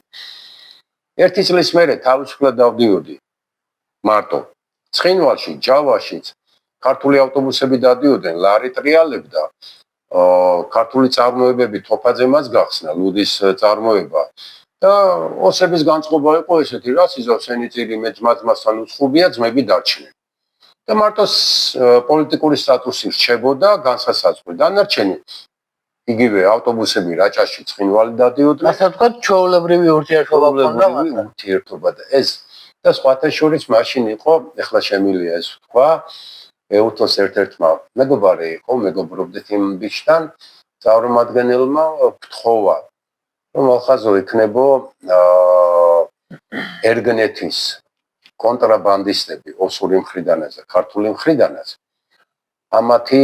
ერთი წლის მერე თავისუფლად დავდიოდი მარტო. ცხინვალში, ჯავაშიც ქართული ავტობუსები დადიოდნენ, ლარი ტრიალებდა. ქართული წარმოებები თოფაძე მას გახსნა, ლუდის წარმოება. და ოსების განწყობა იყო ესეთი, რა სიზავს ენიწირი მე ძმა-ძმასთან უცხუბია, ძმები დარჩნენ. და მარტო პოლიტიკური სტატუსი რჩებოდა განსასაზღვრი. დანარჩენი იგივე ავტობუსები რაჭაში ცხინვალი დადიოდნენ. ასე ვთქვათ, ჩვეულებრივი ურთიერთობა ჰქონდა მათთან. ურთიერთობა და ეს და სხვათა შორის მაშინ იყო, ეხლა შემილია ეს ვთქვა, ეუთოს ერთ-ერთმა მეგობარი იყო, მეგობრობდით იმ ბიჭთან, წარმომადგენელმა ვთხოვა, რომ ახაზო იქნებო ერგნეთის კონტრაბანდისტები ოსური მხრიდანაც და ქართული მხრიდანაც ამათი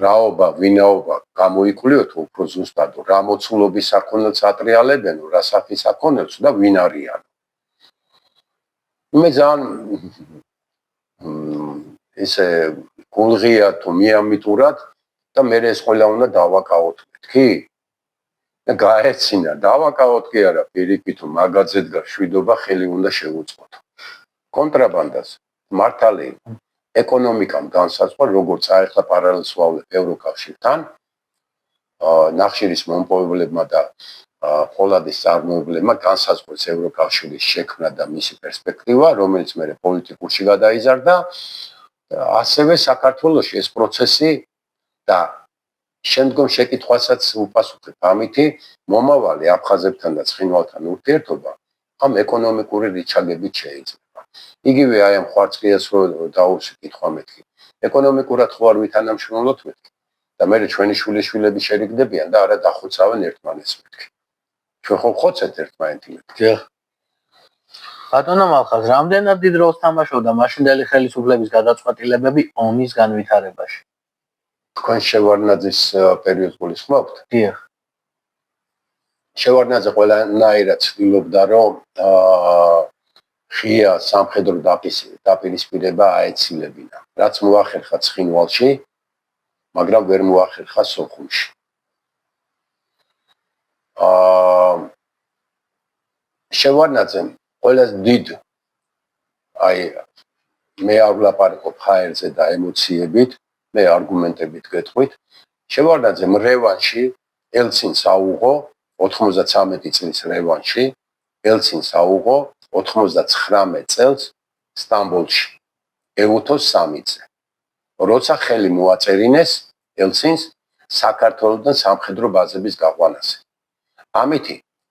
რაობა, ვინაობა გამოიკვლიოთ უფრო ზუსტად, რა მოცულობის საქონელს ატრიალებენ, რა სახის საქონელს და ვინ არიან. მე ძალიან ესე გულღია თუ მიამიტურად და მე ეს ყველა უნდა დავაკავოთ მეთქი და გაეცინა დავაკავოთ კი არა პირიქით თუ მაგაძედ გაშვიდობა ხელი უნდა შევუწყოთ. კონტრაბანდას მართალი ეკონომიკამ განსაზღვრა როგორც აეხლა პარალელს ვავლებ ევროკავშირთან ნახშირის მომპოვებლებმა და ფოლადის წარმოებლებმა განსაზღვრეს ევროკავშირის შექმნა და მისი პერსპექტივა, რომელიც მე პოლიტიკურში გადაიზარდა. ასევე საქართველოში ეს პროცესი და შემდგომ შეკითხვასაც უპასუხებ ამითი მომავალი აფხაზებთან და ცხინვალთან ურთიერთობა ამ ეკონომიკური რიჩაგებით შეიძლება. იგივე აი ამ ხვარცხიას რო დაუსიკითხვა მეთქი. ეკონომიკურად ხო არ ვითანამშრომლოთ მეთქი და მე ჩვენი შვილიშვილები შერიგდებიან და არა დახოცავენ ერთმანეთს მეთქი. ჩვენ ხო ხოცეთ ერთმანეთი მეთქი. ბატონო მალხაზ, რამდენად დიდ როლს თამაშობდა მაშინდელი ხელისუფლების გადაწყვეტილებები ომის განვითარებაში? თქვენ შევარნაძის პერიოდს გულისხმობთ? დიახ. შევარნაძე ყველანაირად ცდილობდა, რომ ღია სამხედრო დაპირისპირება აეცილებინა. რაც მოახერხა ცხინვალში, მაგრამ ვერ მოახერხა სოხუმში. შევარნაძემ ყველაზე დიდ აი მე არ ვლაპარაკობ ჰაერზე და ემოციებით, მე არგუმენტებით გეტყვით. შევარნაძემ რევანში ელცინს აუღო 93 წლის რევანში ელცინს აუღო 99 წელს სტამბოლში ეუთოს სამიტზე. როცა ხელი მოაწერინეს ელცინს საქართველოსთან სამხედრო ბაზების გაყვანაზე. ამით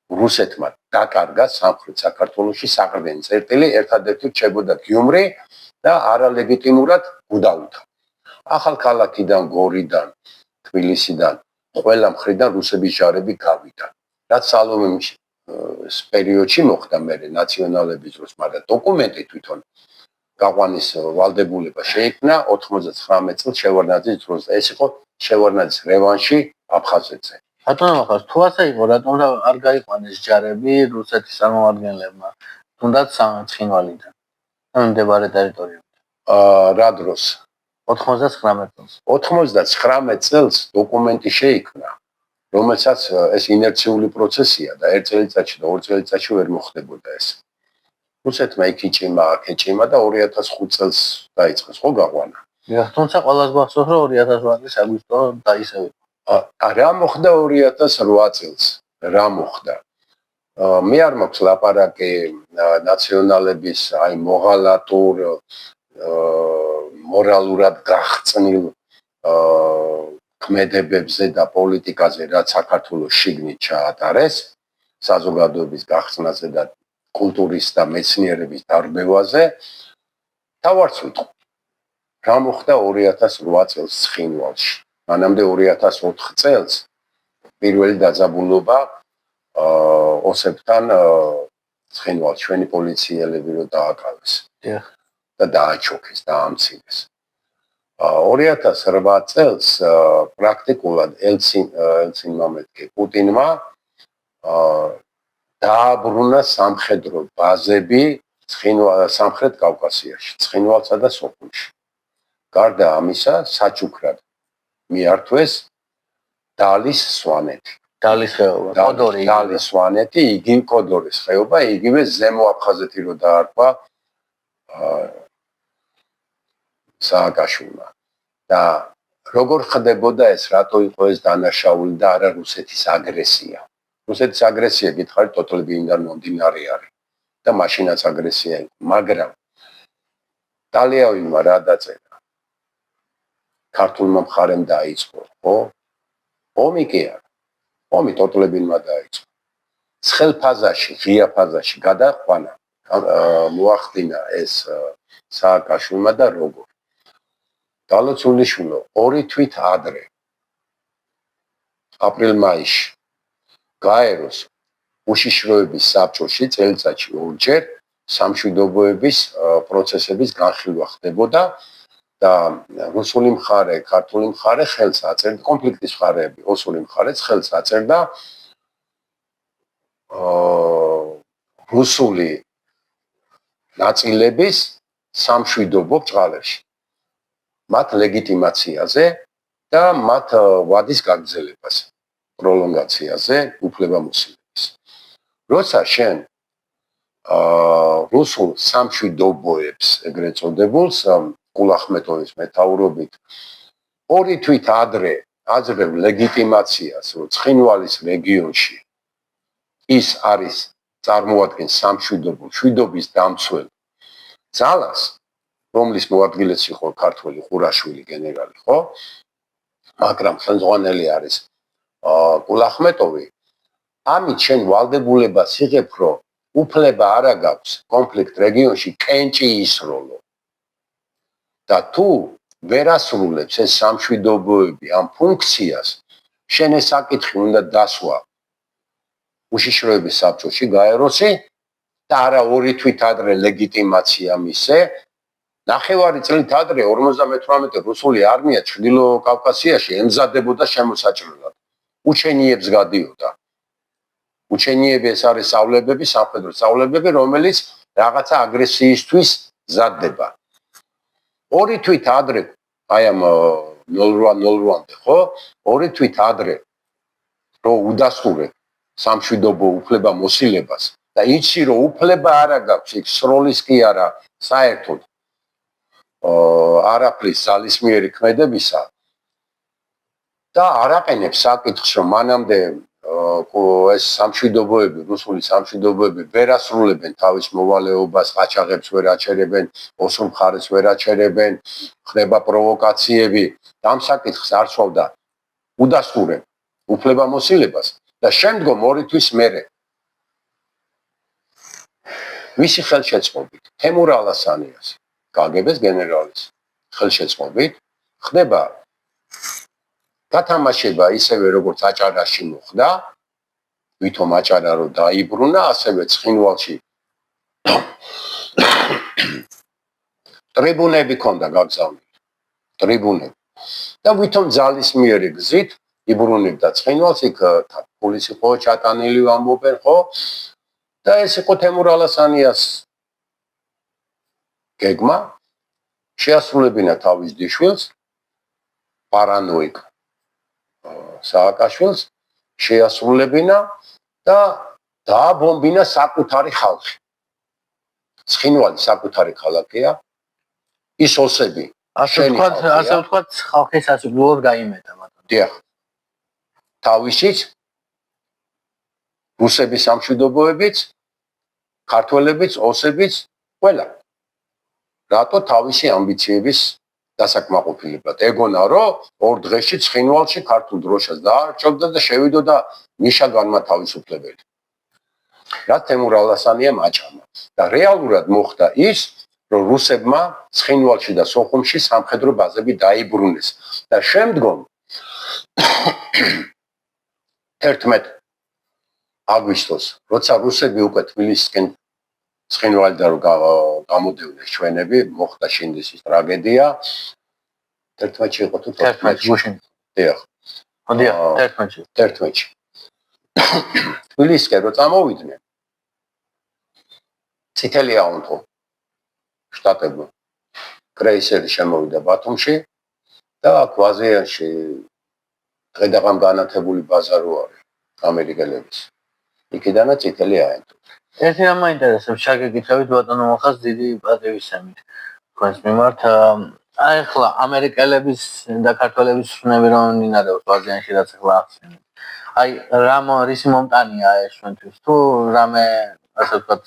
რუსეთმა დაკარგა სამხრეთ საქართველოში საყრდენი წერტილი, ერთადერთი რჩებოდა გიუმრი და არალეგიტიმურად გუდაუთა. ახალქალაქიდან, გორიდან, თბილისიდან, ყველა მხრიდან რუსების ჯარები გავიდა. რაც სალომეის პერიოდში მოხდა მერე ნაციონალების დროს, მაგრამ დოკუმენტი თვითონ გაყვანის ვალდებულება შეიქმნა 99 წელს შევარდნაძის დროს. ეს იყო შევარდნაძის რევანში აფხაზეთზე. ბატონო ახლა თუ ასე იყო, რატომ არ გაიყვანეს ჯარები რუსეთის წარმომადგენლებმა, თუნდაც ცხინვალიდან, მდებარე ტერიტორიაზე? რა დროს? 99 წელს. 99 წელს დოკუმენტი შეიქმნა, რომელსაც ეს ინერციული პროცესია და ერთ წელიწადში და ორ წელიწადში ვერ მოხდებოდა ეს. რუსეთმა იქიჭიმა, აქეჭიმა და 2005 წელს დაიწყეს ხო გაყვანა. თუმცა ყველას გვახსოვს, რომ 2008 წლის აგვისტო დაისევი. რა მოხდა 2008 წელს? რა მოხდა? მე არ მაქვს ლაპარაკი ნაციონალების აი მოღალატურ მორალურად გაღწნილ ქმედებებზე და პოლიტიკაზე, რაც საქართველოს შიგნით ჩაატარეს, საზოგადოების გაღწნაზე და კულტურის და მეცნიერების დარბევაზე. თავარც ვიტყვი. რა მოხდა 2008 წელს ცხინვალში? მანამდე 2004 წელს პირველი დაძაბულობა ოსებთან ცხინვალში ჩვენი პოლიციელები რო დააკავეს. და დააჩოქეს, დაამცირეს. 2008 წელს პრაქტიკულად ელცინმა მეთქე პუტინმა დააბრუნა სამხედრო ბაზები სამხრეთ კავკასიაში, ცხინვალსა და სოხუმში. გარდა ამისა, საჩუქრად მიართვეს დალის სვანეთი. დალის ხეობა, კოდორი. დალის სვანეთი, იგივე კოდორის ხეობა, იგივე ზემო აფხაზეთი რო დაარქვა სააკაშვილმა. და როგორ ხდებოდა ეს, რატო იყო ეს დანაშაული და არა რუსეთის აგრესია? რუსეთის აგრესია გითხარით ტოტლებიდან მომდინარე არის და მაშინაც აგრესია იყო, მაგრამ ტალიაევმა რა დაწერა? ქართულმა მხარემ დაიწყო, ხო? ომი კი არა. ომი ტოტლებინმა დაიწყო. ცხელ ფაზაში, ღია ფაზაში გადაყვანა მოახდინა ეს სააკაშვილმა და როგორ? დალოცულიშვილო 2 თვით ადრე აპრილ-მაისში გაეროს უშიშროების საბჭოში წელიწადში ორჯერ სამშვიდობოების პროცესების განხილვა ხდებოდა და რუსული მხარე, ქართული მხარე ხელს აწერდა, კონფლიქტის მხარეები, რუსული მხარეც ხელს აწერდა რუსული ნაწილების სამშვიდობო ბრწყალებში. მათ ლეგიტიმაციაზე და მათ ვადის გაგრძელებას, პროლონგაციაზე, უფლებამოსილებას. როცა შენ რუსულ სამშვიდობოებს, ეგრეთ წოდებულს, კულახმეტოვის მეთაურობით 2 თვით ადრე აძლევ ლეგიტიმაციას, რომ ცხინვალის რეგიონში ის არის წარმოადგენს სამშვიდობო მშვიდობის დამცველ ძალას, რომლის მოადგილეც იყო ქართველი ყურაშვილი გენერალი, ხო? მაგრამ ხელმძღვანელი არის კულახმეტოვი. ამით შენ ვალდებულებას იღებ, რომ უფლება არა გაქვს კონფლიქტ რეგიონში კენჭი ისროლო. და თუ ვერ ასრულებს ეს სამშვიდობოები ამ ფუნქციას, შენ ეს საკითხი უნდა დასვა უშიშროების საბჭოში გაეროსი და არა 2 თვით ადრე ლეგიტიმაცია მისე. ნახევარი წლით ადრე 58 რუსული არმია ჩრდილო კავკასიაში ემზადებოდა შემოსაჭრელად. უჩენიებს გადიოდა. უჩენიები ეს არის სწავლებები, სამხედრო სწავლებები, რომელიც რაღაცა აგრესიისთვის მზადდება. 2 თვით ადრე, აი ამ 08-08-მდე, ხო? 2 თვით ადრე რო udasturებ სამშვიდობო უფლებამოსილებას და იცი რომ უფლება არა გაქვს იქ სროლის კი არა საერთოდ არაფრის ძალისმიერი ქმედებისა და არაყენებს საკითხს რომ მანამდე ეს სამშვიდობოები, რუსული სამშვიდობოები ვერ ასრულებენ თავის მოვალეობას, ყაჩაღებს ვერ აჩერებენ, ოსურ მხარეს ვერ აჩერებენ, ხდება პროვოკაციები და ამ საკითხს არ ცვავდა udasturებ უფლებამოსილებას და შემდგომ 2 თვის მერე მისი ხელშეწყობით თემურ ალასანიას კგბ-ს გენერალის ხელშეწყობით ხდება გათამაშება ისევე როგორც აჭარაში მოხდა ვითომ აჭარა რო დაიბრუნა ასევე ცხინვალში ტრიბუნები ქონდა გაგზავნილი ტრიბუნები და ვითომ ძალისმიერი გზით იბრუნებდა ცხინვალს იქ ფულის იყო ჩატანილი ამბობენ ხო და ეს იყო თემურ ალასანიას გეგმა შეასრულებინა თავის დიშვილს პარანოიკ სააკაშვილს შეასრულებინა და დააბომბინა საკუთარი ხალხი ცხინვალი საკუთარი ქალაქია ის ოსები ასე ვთქვათ ხალხის სასიკვდილოდ გაიმეტა მაგრამ დიახ თავისით რუსების სამშვიდობოებიც ქართველებიც ოსებიც ყველა რატო თავისი ამბიციების დასაკმაყოფილებად ეგონა რომ ორ დღეში ცხინვალში ქართულ დროშას დაარჩობდა და შევიდოდა ნიშა განმათავისუფლებელი რაც თემურ ალასანიამ აჭამა და რეალურად მოხდა ის რომ რუსებმა ცხინვალში და სოხუმში სამხედრო ბაზები დაიბრუნეს და შემდგომ 11 აგვისტოს როცა რუსები უკვე თბილისისკენ ცხინვალიდან გამოდიოდნენ ჩვენები მოხდა შინდისის ტრაგედია 11-ში იყო თუ 11-ში დიახ 11-ში თბილისისკენ რო წამოვიდნენ წითელი აუნთო შტატებმა კრეისერი შემოვიდა ბათუმში და კვაზიანში დღედაღამ განათებული ბაზა რო არის ამერიკელების იქიდანაც წითელი აუნთო ერთი რამ მაინტერესებს შეგეკითხებით ბატონო მოხას დიდი პატივისცემით თქვენს მიმართ აი ახლა ამერიკელების და ქართველების ცნები რომ მინარევს კვაზიანში რაც ახლა ახსენეთ აი რისი მომტანია ეს ჩვენთვის თუ რამე ასე ვთქვათ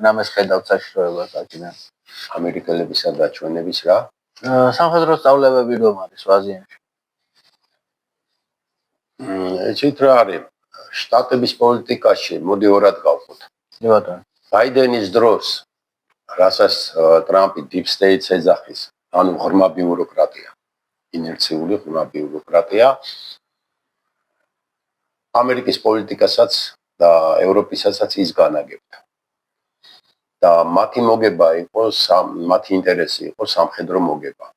რამეს ხედავთ საშიშროებას აქედან ამერიკელებისა და ჩვენების რა სამხედრო სწავლებები რომ არის კვაზიანში ეცით რა არის შტატების პოლიტიკაში მოდი ორად გავხოთ კი ბატონო ბაიდენის დროს რასაც ტრამპი deep state-ს ეძახის ანუ ღრმა ბიუროკრატია ინერციული ღრმა ბიუროკრატია ამერიკის პოლიტიკასაც და ევროპისაცაც ის განაგებდა და მათი მოგება იყო მათი ინტერესი იყო სამხედრო მოგება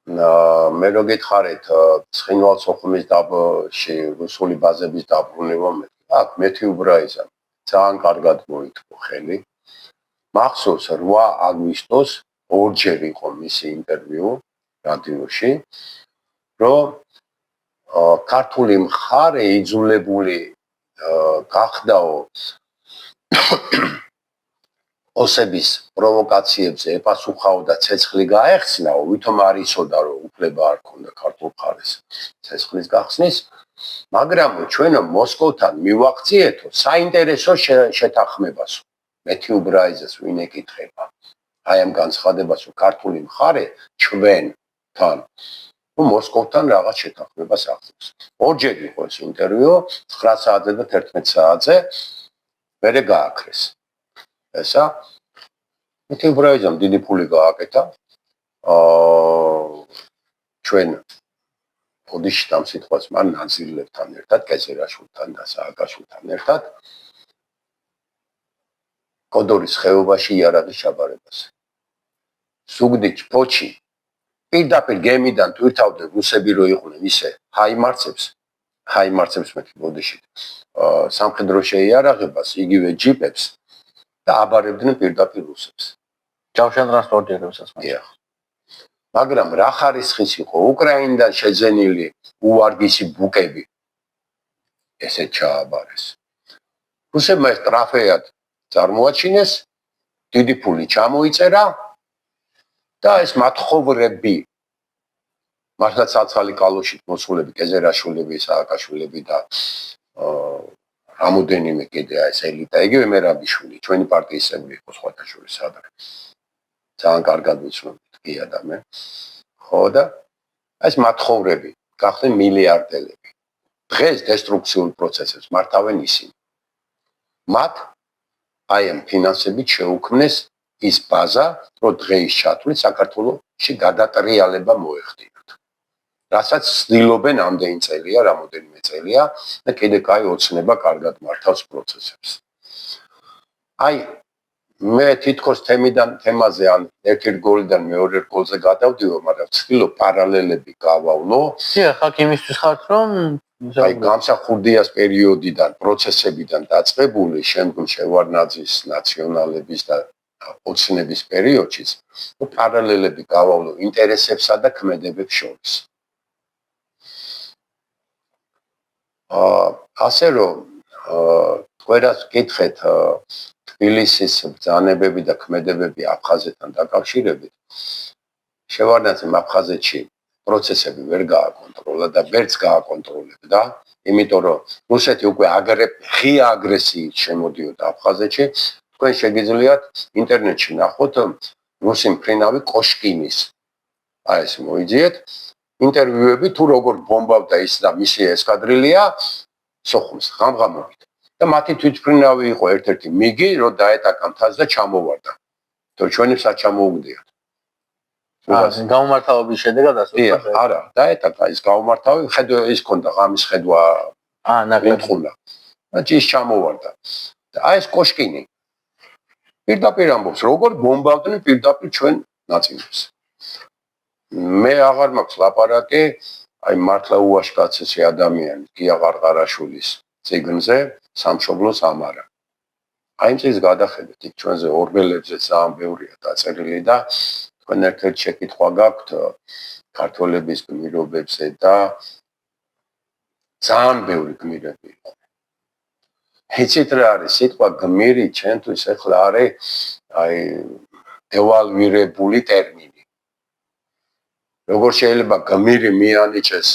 მე რო გითხარით ცხინვალ სოხუმის რუსული ბაზების დაბრუნება აქ მეთი უბრაიზა ძალიან კარგად მოითქო ხელი მახსოვს 8 აგვისტოს ორჯერ იყო მისი ინტერვიუ რადიოში რომ ქართული მხარე იძულებული გახდაო ოსების პროვოკაციებზე ეპასუხაო და ცეცხლი გაეხსნაო ვითომ არ იცოდა რომ უფლება არ ქონდა ქართულ მხარეს ცეცხლის გახსნის მაგრამ ჩვენო მოსკოვთან მივახციეთო საინტერესო შეთანხმებასო მეთი უბრაიზეს ვინ ეკითხება აი ამ განცხადებას რომ ქართული მხარე ჩვენთან მოსკოვთან რაღაც შეთანხმებას ახდენს ორჯერ იყო ეს ინტერვიუ 9 საათზე და 11 საათზე მერე გააქრეს ესა მეთი უბრაიზამ დიდი ფული გააკეთა ჩვენ ოდიშით ამ სიტყვას მან ნაძირლებთან ერთად კეცერაშვილთან და სააკაშვილთან ერთად კოდორის ხეობაში იარაღის ჩაბარებას სუგდიჩ ფოჩი პირდაპირ გემიდან თვითავდნენ რუსები რო იყვნენ ისე ჰაიმარცებს მეთი ოდიშით სამხედრო შეიარაღებას იგივე ჯიპებს და აბარებდნენ პირდაპირ რუსებს ჯავშან ტრანსპორტირებსაც მაგრამ რა ხარისხის იყო უკრაინიდან შეძენილი უვარგისი ბუკები ესე ჩააბარეს რუსებმა ეს ტრაფეად წარმოაჩინეს დიდი ფული ჩამოიწერა და ეს მათხოვრები მართლაც აცალი კალოშით მოსულები კეზერაშვილები სააკაშვილები და რამოდენიმე კიდე ეს ელიტა იგივე მერაბიშვილი ჩვენი პარტიის წევრი იყო სხვათა შორის ადრე ძალიან კარგად ვიცნობთ კი ადამე ხო და ეს მათხოვრები გახდნენ მილიარდელები დღეს დესტრუქციულ პროცესებს მართავენ ისინი მათ აი ამ ფინანსებით შეუქმნეს ის ბაზა, რომ დღეის ჩათვლით საქართველოში გადატრიალება მოეხდინათ. რასაც ცდილობენ ამდენი წელია, რამოდენიმე წელია და კიდე კაი ოცნება კარგად მართავს პროცესებს. აი მე თითქოს თემაზე ან ერთი რგოლიდან მეორე რგოლზე გადავდივარ, მაგრამ ვცდილობ პარალელები გავავლო. ხა იმისთვის ხართ, რომ აი გამსახურდიას პერიოდიდან, პროცესებიდან დაწყებული, შემდგომ შევარნაძის ნაციონალების და ოცნების პერიოდშიც, პარალელები გავავლო ინტერესებსა და ქმედებებს შორის. ასე რომ ყველას გითხეთ თბილისის ბრძანებები და ქმედებები აფხაზეთთან დაკავშირებით, შევარნაძემ აფხაზეთში პროცესები ვერ გააკონტროლა და ვერც გააკონტროლებდა, იმიტომ რომ რუსეთი უკვე ღია აგრესიით შემოდიოდა აფხაზეთში. თქვენ შეგიძლიათ ინტერნეტში ნახოთ რუსი მფრინავი კოშკინის აი ეს მოიძიეთ ინტერვიუები თუ როგორ ბომბავდა ის და მისი ესკადრილია სოხუმს ღამღამობით და მათი თვითმფრინავი იყო ერთ-ერთი მიგი, რომ დაეტაკა მთას და ჩამოვარდა. თორე ჩვენებს არ ჩამოუგდიათ. გაუმართავობის შედეგად ასე არა, დაეტაკა ის გაუმართავი, ხედვა ის ქონდა ღამის ხედვა ნაკლებია. და ის ჩამოვარდა. და აი ეს კოშკინი პირდაპირ ამბობს, როგორ ბომბავდნენ პირდაპირ ჩვენ ნაწილებს. მე აღარ მაქვს ლაპარაკი აი მართლა უაშკაცესი ადამიანი გია ყარყარაშვილის ციგნზე სამშობლოს ამარა. აი ეს გადახედეთ იქ ჩვენზე ორბელებზე ძალიან ბევრია დაწერილი და თქვენ ერთ-ერთ შეკითხვა გაქვთ ქართველების გმირობებზე და ძალიან ბევრი გმირები იყო. იცით რა არის სიტყვა გმირი ჩვენთვის ახლა არის აი ევალვირებული ტერმინი. როგორ შეიძლება გმირი მიანიჭეს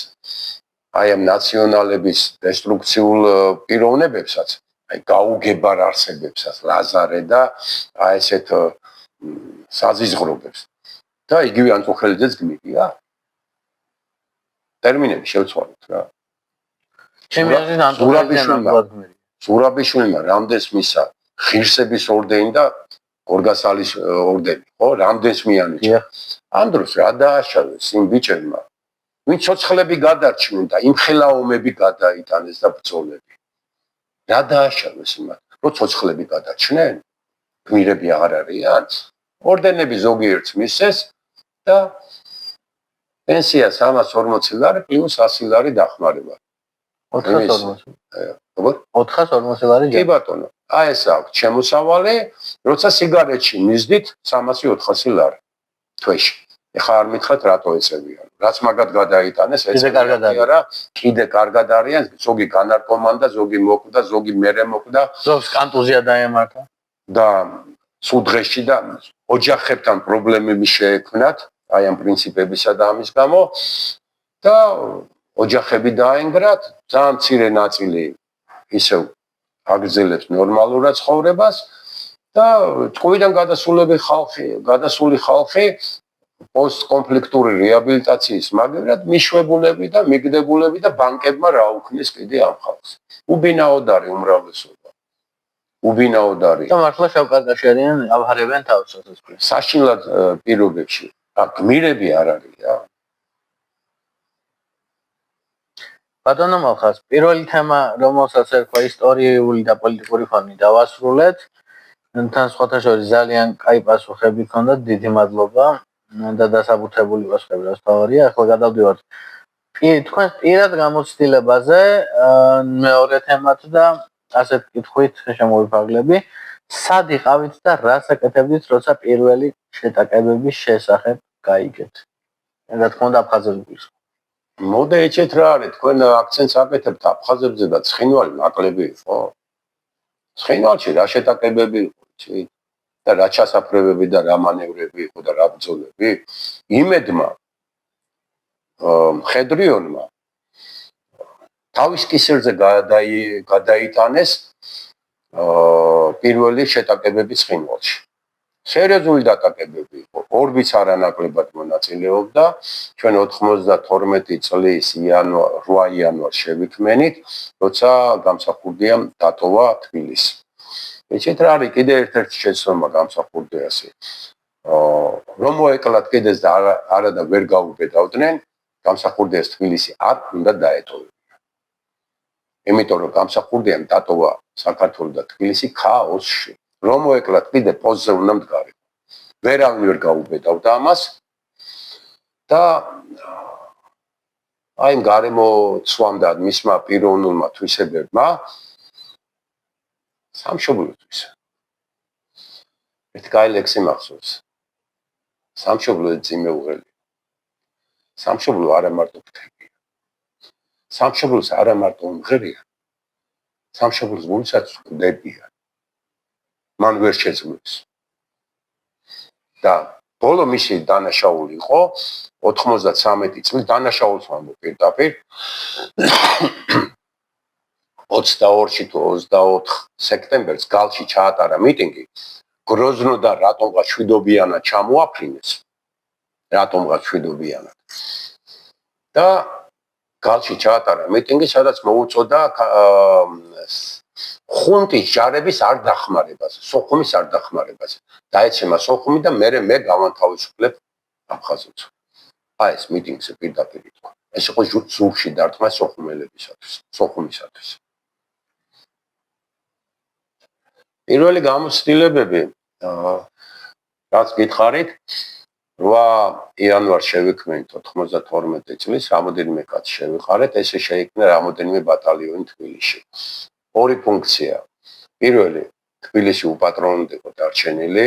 აი ამ ნაციონალების დესტრუქციულ პიროვნებებსაც, აი გაუგებარ არსებებსაც, ლაზარე და აი ესეთ საზიზღრობებს. და იგივე ანტოხელიძეც გმირია. ტერმინები შევცვალოთ რა. ჩემი აზრით ანტოხელიძე გმირია. ზურაბიშვილმა რამდენს მისა ღირსების ორდენი და გორგასალის ორდენი, ხო? რამდენს მიანიჭა. ამ დროს რა დააშავეს იმ ბიჭებმა, ვინც ცოცხლები გადარჩნენ და იმხელაომები გადაიტანეს და ბრძოლები. რა დააშავეს იმათ, რომ ცოცხლები გადარჩნენ? გმირები აღარ არიან? ორდენები ზოგიერთს მისცეს და პენსია 340 ლარი პლუს 100 ლარი დახმარება. 440. როგორ? 440 ლარი. კი ბატონო. აი ეს აქვს შემოსავალი, როცა სიგარეტში მისდით 300-400 ლარი თვეში. ეხლა არ მითხრათ რატო ეწევიან. რაც მაგად გადაიტანეს, ეს არა, კიდე კარგად არიან, ზოგი განარკომანდა, ზოგი მოკვდა, ზოგი მერე მოკვდა, ზოგს კანტუზია დაემართა და სუდღეში და ოჯახებთან პრობლემები შეექმნათ, აი ამ პრინციპებისა და ამის გამო და ოჯახები დაენგრათ, ძალიან მცირე ნაწილი ისევ აგრძელებს ნორმალურად ცხოვრებას და წყვიდან გადასული ხალხი პოსტკონფლიქტური რეაბილიტაციის მაგერად მიშვებულები და მიგდებულები და ბანკებმა რა უქნეს კიდე ამ ხალხს. უბინაოდ არის უმრავლესობა. უბინაოდ არის. და მართლა შავკარგაშიან ავჰარებენ თავს ასე ვთქვი. საშინლად პირობებში. გმირები არ არის რა. ბატონო მალხაზ, პირველი თემა, რომელსაც ერქვა ისტორიული და პოლიტიკური ფონი დავასრულეთ. თან სხვათა შორის ძალიან კაი პასუხები ჰქონდათ, დიდი მადლობა და დასაბუთებული პასუხები რაც თავარია. ახლა გადავდივართ თქვენ პირად გამოცდილებაზე მეორე თემად და ასეთ კითხვით შემოვიფარგლები. სად იყავით და რას აკეთებდით, როცა პირველი შეტაკებების შესახებ გაიგეთ? რა თქმა უნდა აფხაზების. მოდე ეჭეთ რა არის, თქვენ აქცენტს აკეთებთ აფხაზებზე და ცხინვალი ნაკლები იყო. ცხინვალში რა შეტაკებები იყო, იცი? და რა ჩასაფრებები და რა მანევრები იყო და რა ბრძოლები? იმედმა მხედრიონმა თავის კისერზე გადაიტანეს პირველი შეტაკებები ცხინვალში. სერიოზული დატაკებები იყო. ორბიც არანაკლებად მონაწილეობდა. ჩვენ 92 წლის 8 იანვარს შევიქმნით, როცა გამსახურდიამ დატოვა თბილისი. ეცეთ რა არის კიდე ერთ-ერთი შეცდომა გამსახურდიასი. რომ მოეკლათ კიდეც და არა და ვერ გაუბედავდნენ, გამსახურდიას თბილისი არ უნდა დაეტოვებინა. იმიტომ რომ გამსახურდიამ დატოვა საქართველოს და თბილისი ქაოსში. რომ მოეკლათ კიდე პოზზე უნდა მდგარიყო. ვერავინ ვერ გაუბედავდა ამას და აი იმ გარემო ცვამდა მისმა პიროვნულმა თვისებებმა სამშობლოთვის. ერთ კაი ლექსი მახსოვს. სამშობლო ძიმეუღელი. სამშობლო არა მარტო ფრთებია. სამშობლოს არა მარტო უმღერია. სამშობლოს გულსაც ხვდებია. მან ვერ შეძლებს. და ბოლო მისი დანაშაული იყო 93 წლის დანაშაულს ვამბობ პირდაპირ 22-ში თუ 24 სექტემბერს გალში ჩაატარა მიტინგი გროზნო და რატომღაც შვიდობიანად ჩამოაფრინეს რატომღაც შვიდობიანად და გალში ჩაატარა მიტინგი სადაც მოუწოდა ხუნტის ჯარების არ დახმარებას სოხუმის არ დახმარებას დაეცემა სოხუმი და მე გავანთავისუფლებ აფხაზეთს აი ეს მიტინგზე პირდაპირ ითქვა ეს იყო ზურგში დარტყმა სოხუმისათვის პირველი გამოცდილებები რაც გითხარით 8 იანვარს შევიქმნით 92 წლის რამოდენიმე კაც შევიყარეთ ესე შეიქმნა რამოდენიმე ბატალიონი თბილისში ორი ფუნქცია პირველი თბილისი უპატრონოდ იყო დარჩენილი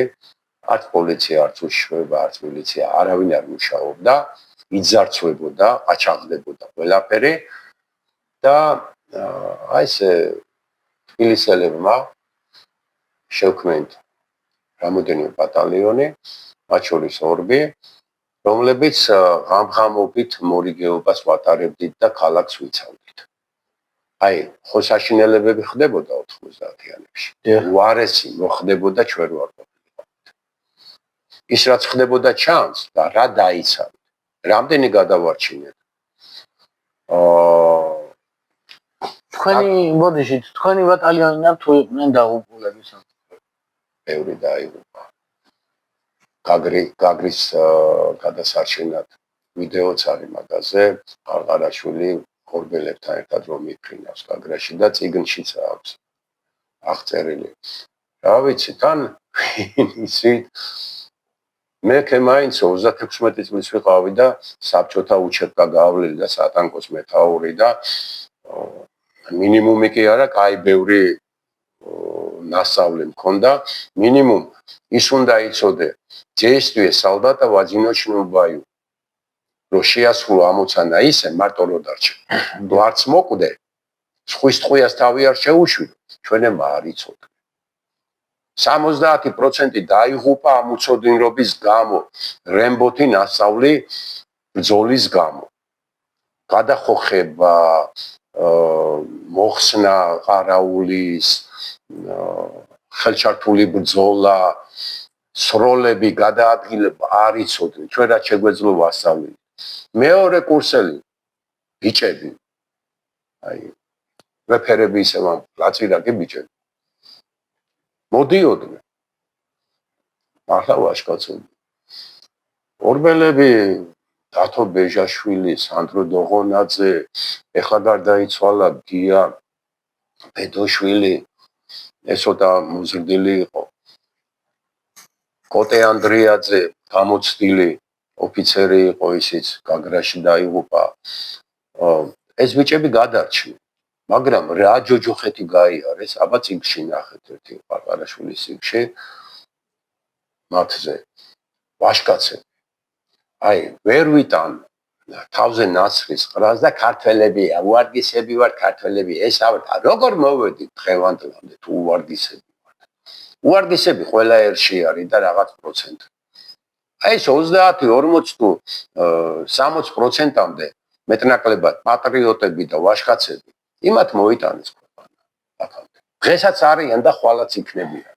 არც პოლიცია არც უშიშროება არც მილიცია არავინ არ მუშაობდა იძარცვებოდა აჩაღდებოდა ყველაფერი და აი ეს თბილისელებმა შევქმნით რამოდენიმე ბატალიონი მათ შორის ორბი რომლებიც ღამღამობით მორიგეობას ვატარებდით და ქალაქს ვიცავდით აი ხო საშინელებები ხდებოდა 90-იანებში უარესი მოხდებოდა ჩვენ ვარ ის რაც ხდებოდა ჩანს და რა დაიცავთ რამდენი გადავარჩინეთ თქვენი მოდიშით თქვენი ბატალიონიდან თუ იყვნენ დაღუპულები ბევრი დაიღუპა გაგრის გადასარჩენად ვიდეოც არის მაგაზე ყარყარაშვილი ორბელებთან ერთად რომ მიფრინავს გაგრაში და წიგნშიც აქვს აღწერილი რა ვიცი თან ისიც მე მაინც 36 წლის ვიყავი და საბჭოთა უჩეპკა გავლილი და სატანკოს მეთაური და მინიმუმი კი არა, კაი ბევრი ნასწავლი მქონდა, მინიმუმ ის უნდა იცოდე, действие солдата в одиночном бою. რომ შეასრულო ამოცანა ისე მარტო რო დარჩე. თუ არც მოკვდე, სხვის ტყვიას თავი არ შეუშვი, ჩვენებმა არ იცოდე. 70% დაიღუპა ამ უცოდინრობის გამო, რემბოთი ნასწავლი ბრძოლის გამო. გადახოხება, მოხსნა ყარაულის, ხელჩართული ბრძოლა, სროლები გადაადგილება არ იცოდნენ. ჩვენ რაც შეგვეძლო ვასწავლით. მეორე კურსელი ბიჭები. აი რეფერები ისე ლაწირაკი ბიჭები. მოდიოდნენ. ახლა ვაშკაცობდი. ორბელები დათო ბეჟაშვილი, სანდრო დოღონაძე, ეხლა გარდაიცვალა გია ბედოშვილი, ესოთა მოზრდილი იყო. კოტე ანდრიაძე, გამოცდილი ოფიცერი იყო ისიც, გაგრაში დაიღუპა. ეს ბიჭები გადარჩნენ. მაგრამ რა ჯოჯოხეთი გაიარეს, აბა წიგნში ნახეთ ერთი ყარყარაშვილის წიგნში მათზე ვაშკაცები. აი, ვერ ვიტან თავზე ნაცრის ყრას და ქართველებია, უარგისები ვარ ქართველები, ეს როგორ მოვედით დღევანდლამდე თუ უარგისები ვარ. უარგისები ყველა ერში არის და რაღაც პროცენტი. აი ეს 30, 40 თუ 60%-მდე მეტნაკლებად პატრიოტები და ვაშკაცები იმათ მოიტანეს ქვეყანა აქამდე. დღესაც არიან და ხვალაც იქნებიან.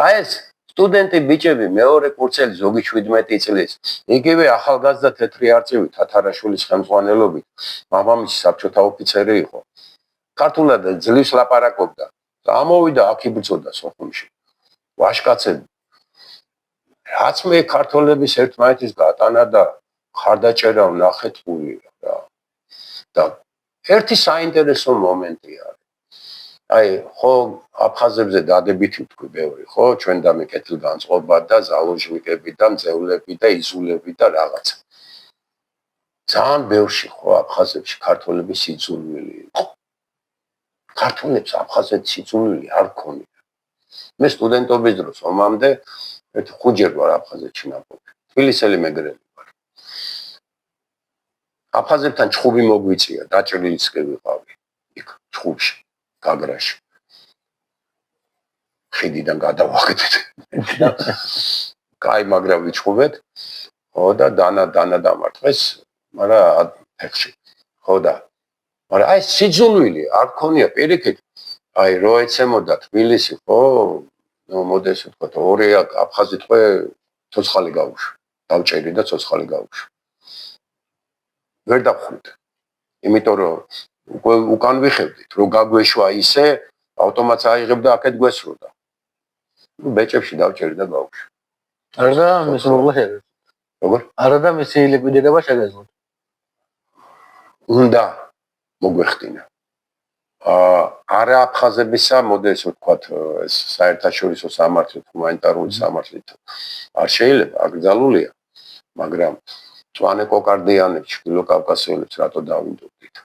აი ეს სტუდენტი ბიჭები მეორე კურსელი ზოგი 17 წლის იგივე ახალგაზრდა თეთრი არწივი თათარაშვილის ხელმძღვანელობით მამამისი საბჭოთა ოფიცერი იყო ქართულად ძლივს ლაპარაკობდა ამოვიდა აქ იბრძოდა სოხუმში. ვაშკაცები. რაც მე ქართველების ერთმანეთის გატანა და ხარდაჭერა ვნახეთ გულია რა. და ერთი საინტერესო მომენტი არის. აი, ხო, აფხაზებზე დადებითი ვთქვი ბევრი, ხო, ჩვენ და მე კეთილგანწყობა და ზალოჟნიკები და მძევლები და იზულები და რაღაცა. ძალიან ბევრში ხო აფხაზებში ქართველების სიძულვილი იყო. ქართველებს აფხაზეთში სიძულვილი არ ქონია. მე სტუდენტობის დროს ომამდე ერთ 5 ჯერ ვარ აფხაზეთში ნაპოვი. თბილისელი მეგრელი ვარ. აფხაზებთან ჩხუბი მოგვიწია, დაჭრილიც კი ვიყავი იქ ჩხუბში, გაგრაში. ხიდიდან გადავახეთეთ. კაი, მაგრამ ვიჩხუბეთ. ხო და დანა დამარტყეს, მაგრამ ფეხში. ხო და მაგრამ აი სიძულვილი არ ქონია პირიქით. აი რო ეცემოდა თბილისი, ხო, ნუ მოდეს ვთქვა, ორი აფხაზი თქო ცოცხალი გავუშვა. დავჭერი და ცოცხალი გავუშვა. ვერ დავხვდით. იმიტომ რომ უკან ვიხევდით, რო გაგვეშვა ისე, ავტომატს აიღებდა აქეთ გვესროდა. ნუ ბეჭებში დავჭერი და გავუშვა. არა და მის მოგლა შეგეძლო. როგორ? არა და მისი ლიკვიდირება შეგეძლო. უნდა მოგვეხდინა. არა აფხაზებისა მოდელს ვთქვათ, ეს საერთაშორისო სამართლით, ჰუმანიტარული სამართლით არ შეიძლება, აკრძალულია, მაგრამ წვანე კოკარდიანებს, ჩრდილო კავკასიელებს რატო დავინდობდით?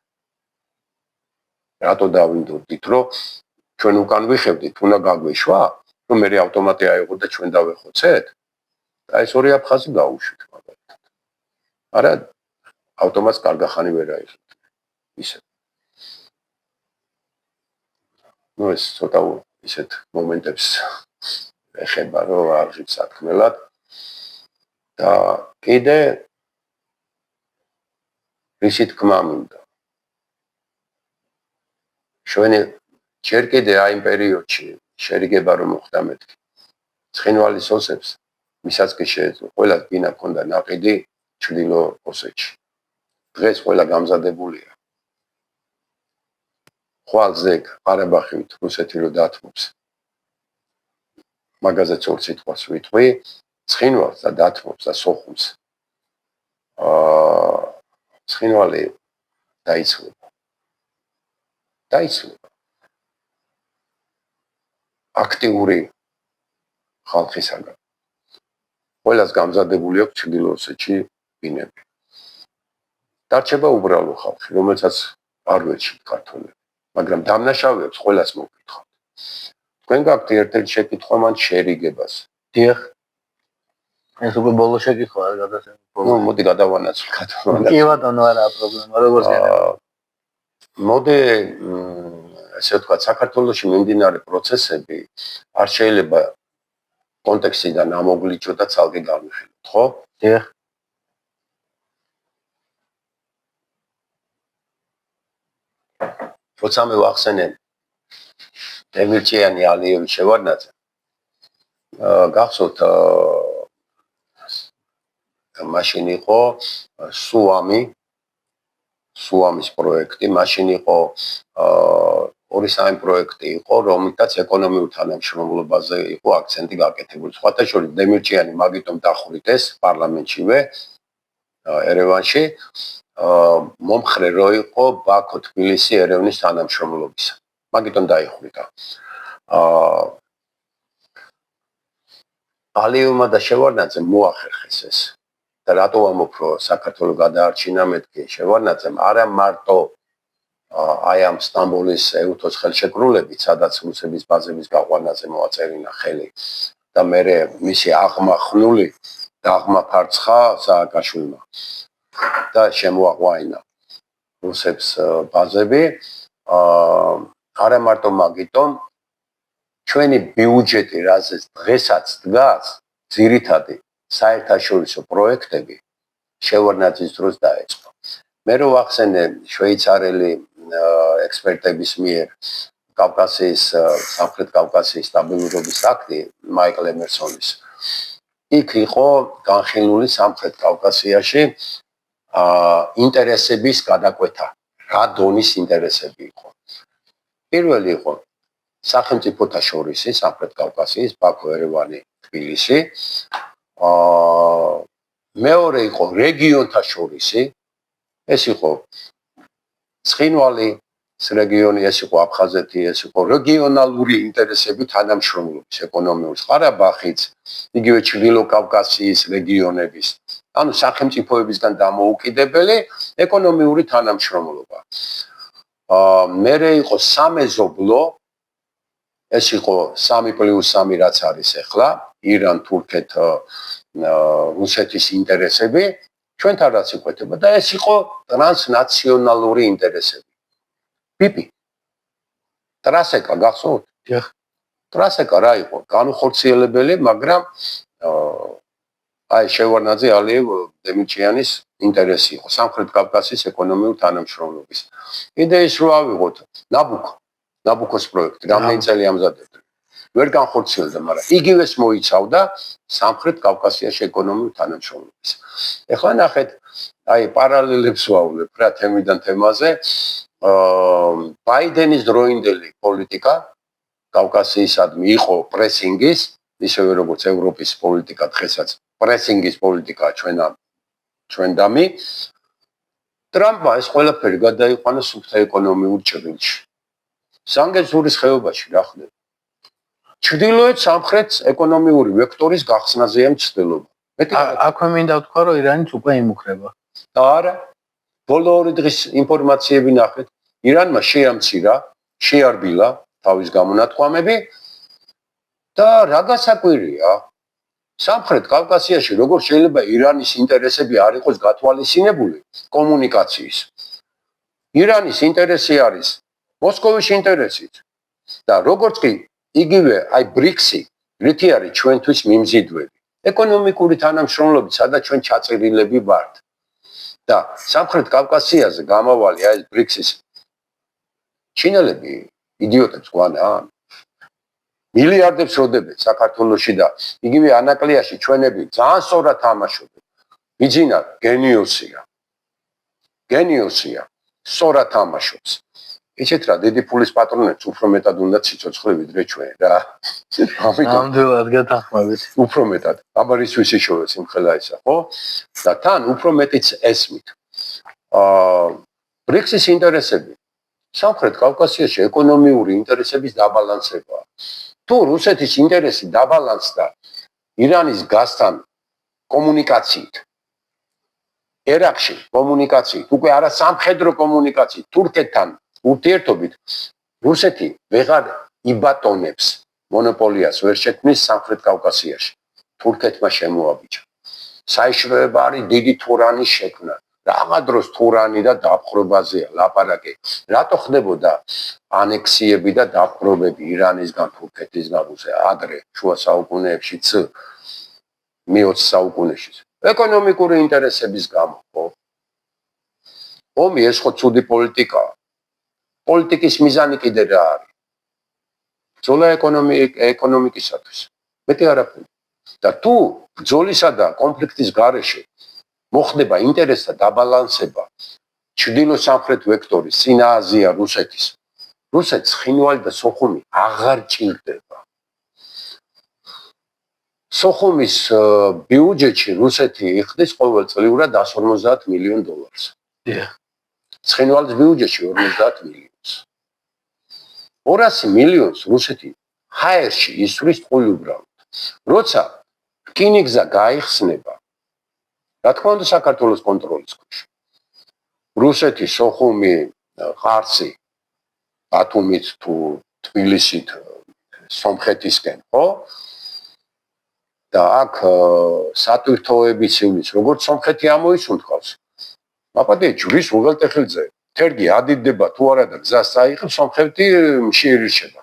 რატო დავინდობდით, რომ ჩვენ უკან ვიხევდით, უნდა გაგვეშვა, რომ მე ავტომატი აიღო და ჩვენ დავეხოცეთ? აი ეს ორი აფხაზი გაუშვით მაგალითად. არა ავტომატს კარგახანი ვერ აიღებთ. ისე ну ეს ცოტა ისეთ მომენტებს ეხება რომ არ ღირს სათქმელად და კიდე რისი თქმა მინდა ჩვენი ჯერ კიდე აი იმ პერიოდში შერიგება რომ მოხდა მეთქი ცხინვალის ოსებს მისაც კი შეეძლო ყველა გინა ქონდა ნაყიდი ჩრდილო ოსეთში დღეს ყველა გამზადებულია ხვალზე ყარაბაღით რუსეთი რო დათმობს მაგაზეც ორ სიტყვას ვიტყვი ცხინვალს და დათმობს და სოხუმს ცხინვალი დაიცლება აქტიური ხალხისაგან ყველას გამზადებული აქვს ჩრდილო ოსეთში ბინები დარჩება უბრალო ხალხი რომელსაც არ ვეჩით ქართველები მაგრამ დამნაშავეებს ყველას მოგკითხავთ. თქვენ გაქვთ ერთ-ერთი შეკითხვა მან შერიგებას. დიახ. ეს უკვე ბოლო შეკითხვა არ გადასცემ. ნუ მოდი გადავანაცვლოთ. კი ბატონო, არა პრობლემა, როგორც გენერალ. მოდი ესე ვთქვათ, საქართველოში მიმდინარე პროცესები არ შეიძლება კონტექსტიდან ამოგვლიჩო და ცალკე გავიხილოთ, ხო? დიახ. როცა მე ვახსენე დემირჭიანი ალიევის შევარდნაძე გახსოვთ მაშინ იყო სუამის პროექტი მაშინ იყო ორი სამი პროექტი იყო რომელთაც ეკონომიურ თანამშრომლობაზე იყო აქცენტი გაკეთებული სხვათა შორის დემირჭიანი მაგიტომ დახვრიტეს პარლამენტშივე ერევანში მომხრე რო იყო ბაქო თბილისი ერევნის თანამშრომლობისა. მაგიტომ დაიხვრიტა. ალიევმა და შევარდნაძემ მოახერხეს ეს. და რატო ამოფრო საქართველოს გადაარჩინა მეთქი შევარდნაძემ არა მარტო აი ამ სტამბოლის ეუთოს ხელშეკრულებით, სადაც რუსების ბაზების გაყვანაზე მოაწერინა ხელი და მერე მისი აღმახნული და აღმაფარცხა სააკაშვილმა. და შემოაყვაინა რუსებს ბაზები არა მარტო მაგიტომ ჩვენი ბიუჯეტი რაზეც დღესაც დგას ძირითადი საერთაშორისო პროექტები შევარდნაძის დროს დაეწყო მე რო ვახსენე შვეიცარიელი ექსპერტების მიერ კავკასიის სამხრეთ კავკასიის სტაბილურობის აქტი მაიკლ ემერსონის იქ იყო განხილული სამხრეთ კავკასიაში ინტერესების გადაკვეთა რა დონის ინტერესები იყო პირველი იყო სახელმწიფოთა შორისი, სამხრეთ კავკასიის, ბაქო, ერევანი, თბილისი. მეორე იყო რეგიონთა შორისი, ეს იყო ცხინვალი, რეგიონი, ეს იყო აფხაზეთი, ეს იყო რეგიონალური ინტერესები თანამშრომლობის ეკონომიკის, ყარაბაღიც, იგივე ჩრდილო კავკასიის რეგიონების, ანუ სახელმწიფოებისგან დამოუკიდებელი ეკონომიური თანამშრომლობა. მერე იყო სამეზობლო, ეს იყო 3+3 რაც არის ახლა, ირან, თურქეთ, რუსეთის ინტერესები, ჩვენთან რაც იკვეთება და ეს იყო ტრანსნაციონალური ინტერესები. პიპი. ტრასეკა გახსოვთ? დიახ. ტრასეკა რა იყო? განუხორციელებელი, მაგრამ აი შევარნაძე, ალიევ, დემიჩიანის ინტერესი იყო სამხრეთ კავკასიის ეკონომიური თანამშრომლობის. კიდე ის რო ავიღოთ ნაბუქოს პროექტი, რამდენი წელი ამზადებდა. ვერ განხორციელდა, მაგრამ იგივეს მოიცავდა სამხრეთ კავკასიაში ეკონომიური თანამშრომლობის. ეხლა ნახეთ, აი პარალელებს ვავლებ რა თემიდან თემაზე. ბაიდენის დროინდელი პოლიტიკა კავკასიისადმი იყო პრესინგის, ისევე როგორც ევროპის პოლიტიკა დღესაც პრესინგის პოლიტიკაა ჩვენდამი. ტრამპმა ეს ყველაფერი გადაიყვანა სუფთა ეკონომიურ ჭრილში. ზანგეზურის ხეობაში რა ხდება? ჩრდილოეთ სამხრეთ ეკონომიური ვექტორის გახსნაზეა მცდელობა. აქვე მინდა ვთქვა, რომ ირანიც უკვე იმუქრება. არა. ბოლო 2 დღის ინფორმაციები ნახეთ. ირანმა შეარბილა თავის გამონათქვამები და რა გასაკვირია, სამხრეთ კავკასიაში როგორ შეიძლება ირანის ინტერესები არ იყოს გათვალისწინებული კომუნიკაციის. ირანის ინტერესი არის მოსკოვის ინტერესით და როგორც კი იგივე აი ბრიქსი რითი არის ჩვენთვის მიმზიდველი ეკონომიკური თანამშრომლობით, სადაც ჩვენ ჩაწერილები ვართ. და სამხრეთ კავკასიაზე გამავალი აი ბრიქსის ჩინელები იდიოტებს გვანან. მილიარდებს როდებენ საქართველოში და იგივე ანაკლიაში ჩვენები ძალიან სწორად თამაშობენ. მიძინა გენიოსია. სწორად თამაშობს. იცით რა, დიდი ფულის პატრონებს უფრო მეტად უნდა ციცოცხლე ვიდრე ჩვენ რა. ნამდვილად გეთანხმებით. უფრო მეტად. აბარის ვისიშოვე სიმხელა ისა, ხო? და თან უფრო მეტიც ესმით. ბრიქსის ინტერესები სამხრეთ კავკასიაში ეკონომიური ინტერესების დაბალანსებაა. თუ რუსეთის ინტერესი დაბალანსდა ირანის გაზთან კომუნიკაციით, ერაყში კომუნიკაციით, უკვე არა სამხედრო კომუნიკაციით, თურქეთთან ურთიერთობით, რუსეთი ვეღარ იბატონებს მონოპოლიას ვერ შექმნის სამხრეთ კავკასიაში. თურქეთმა შემოაბიჯა. საიშროება არის დიდი თურანის შექმნა. რაღა დროს თურანი და დაპყრობაზეა ლაპარაკი. რატო ხდებოდა ანექსიები და დაპყრობები ირანისგან, თურქეთისგან, ადრე შუა საუკუნეებშიც, მე-20 საუკუნეში. ეკონომიკური ინტერესების გამო, ხო? ომი ეს ხო ცუდი პოლიტიკაა. პოლიტიკის მიზანი კიდე რა არის? ბრძოლა ეკონომიკისათვის. მეტი არაფერი. და თუ ბრძოლისა და კონფლიქტის გარეშე მოხდება ინტერესთა დაბალანსება ჩრდილო-სამხრეთ ვექტორის წინააზია რუსეთის. რუსეთს ცხინვალი და სოხუმი აღარ ჭირდება. სოხუმის ბიუჯეტში რუსეთი იხდის ყოველწლიურად 150 მილიონ დოლარს. ცხინვალის ბიუჯეტში 50 მილიონს. 200 მილიონს რუსეთი ჰაერში ისვრის ყუილუბრალოდ. როცა რკინიგზა გაიხსნება, რა თქმა უნდა საქართველოს კონტროლის ქვეშ. რუსეთი, სოხუმი, ყარსი, ბათუმით თუ თბილისით, სომხეთისკენ, ხო? და აქ სატვირთოების ივლის, როგორც სომხეთი ამოისუნთქავს. მაპატია ჯვრის უღელტეხილზე, თერგი ადიდება თუ არა და გზას წაიღებს, სომხეთი შეირიშება.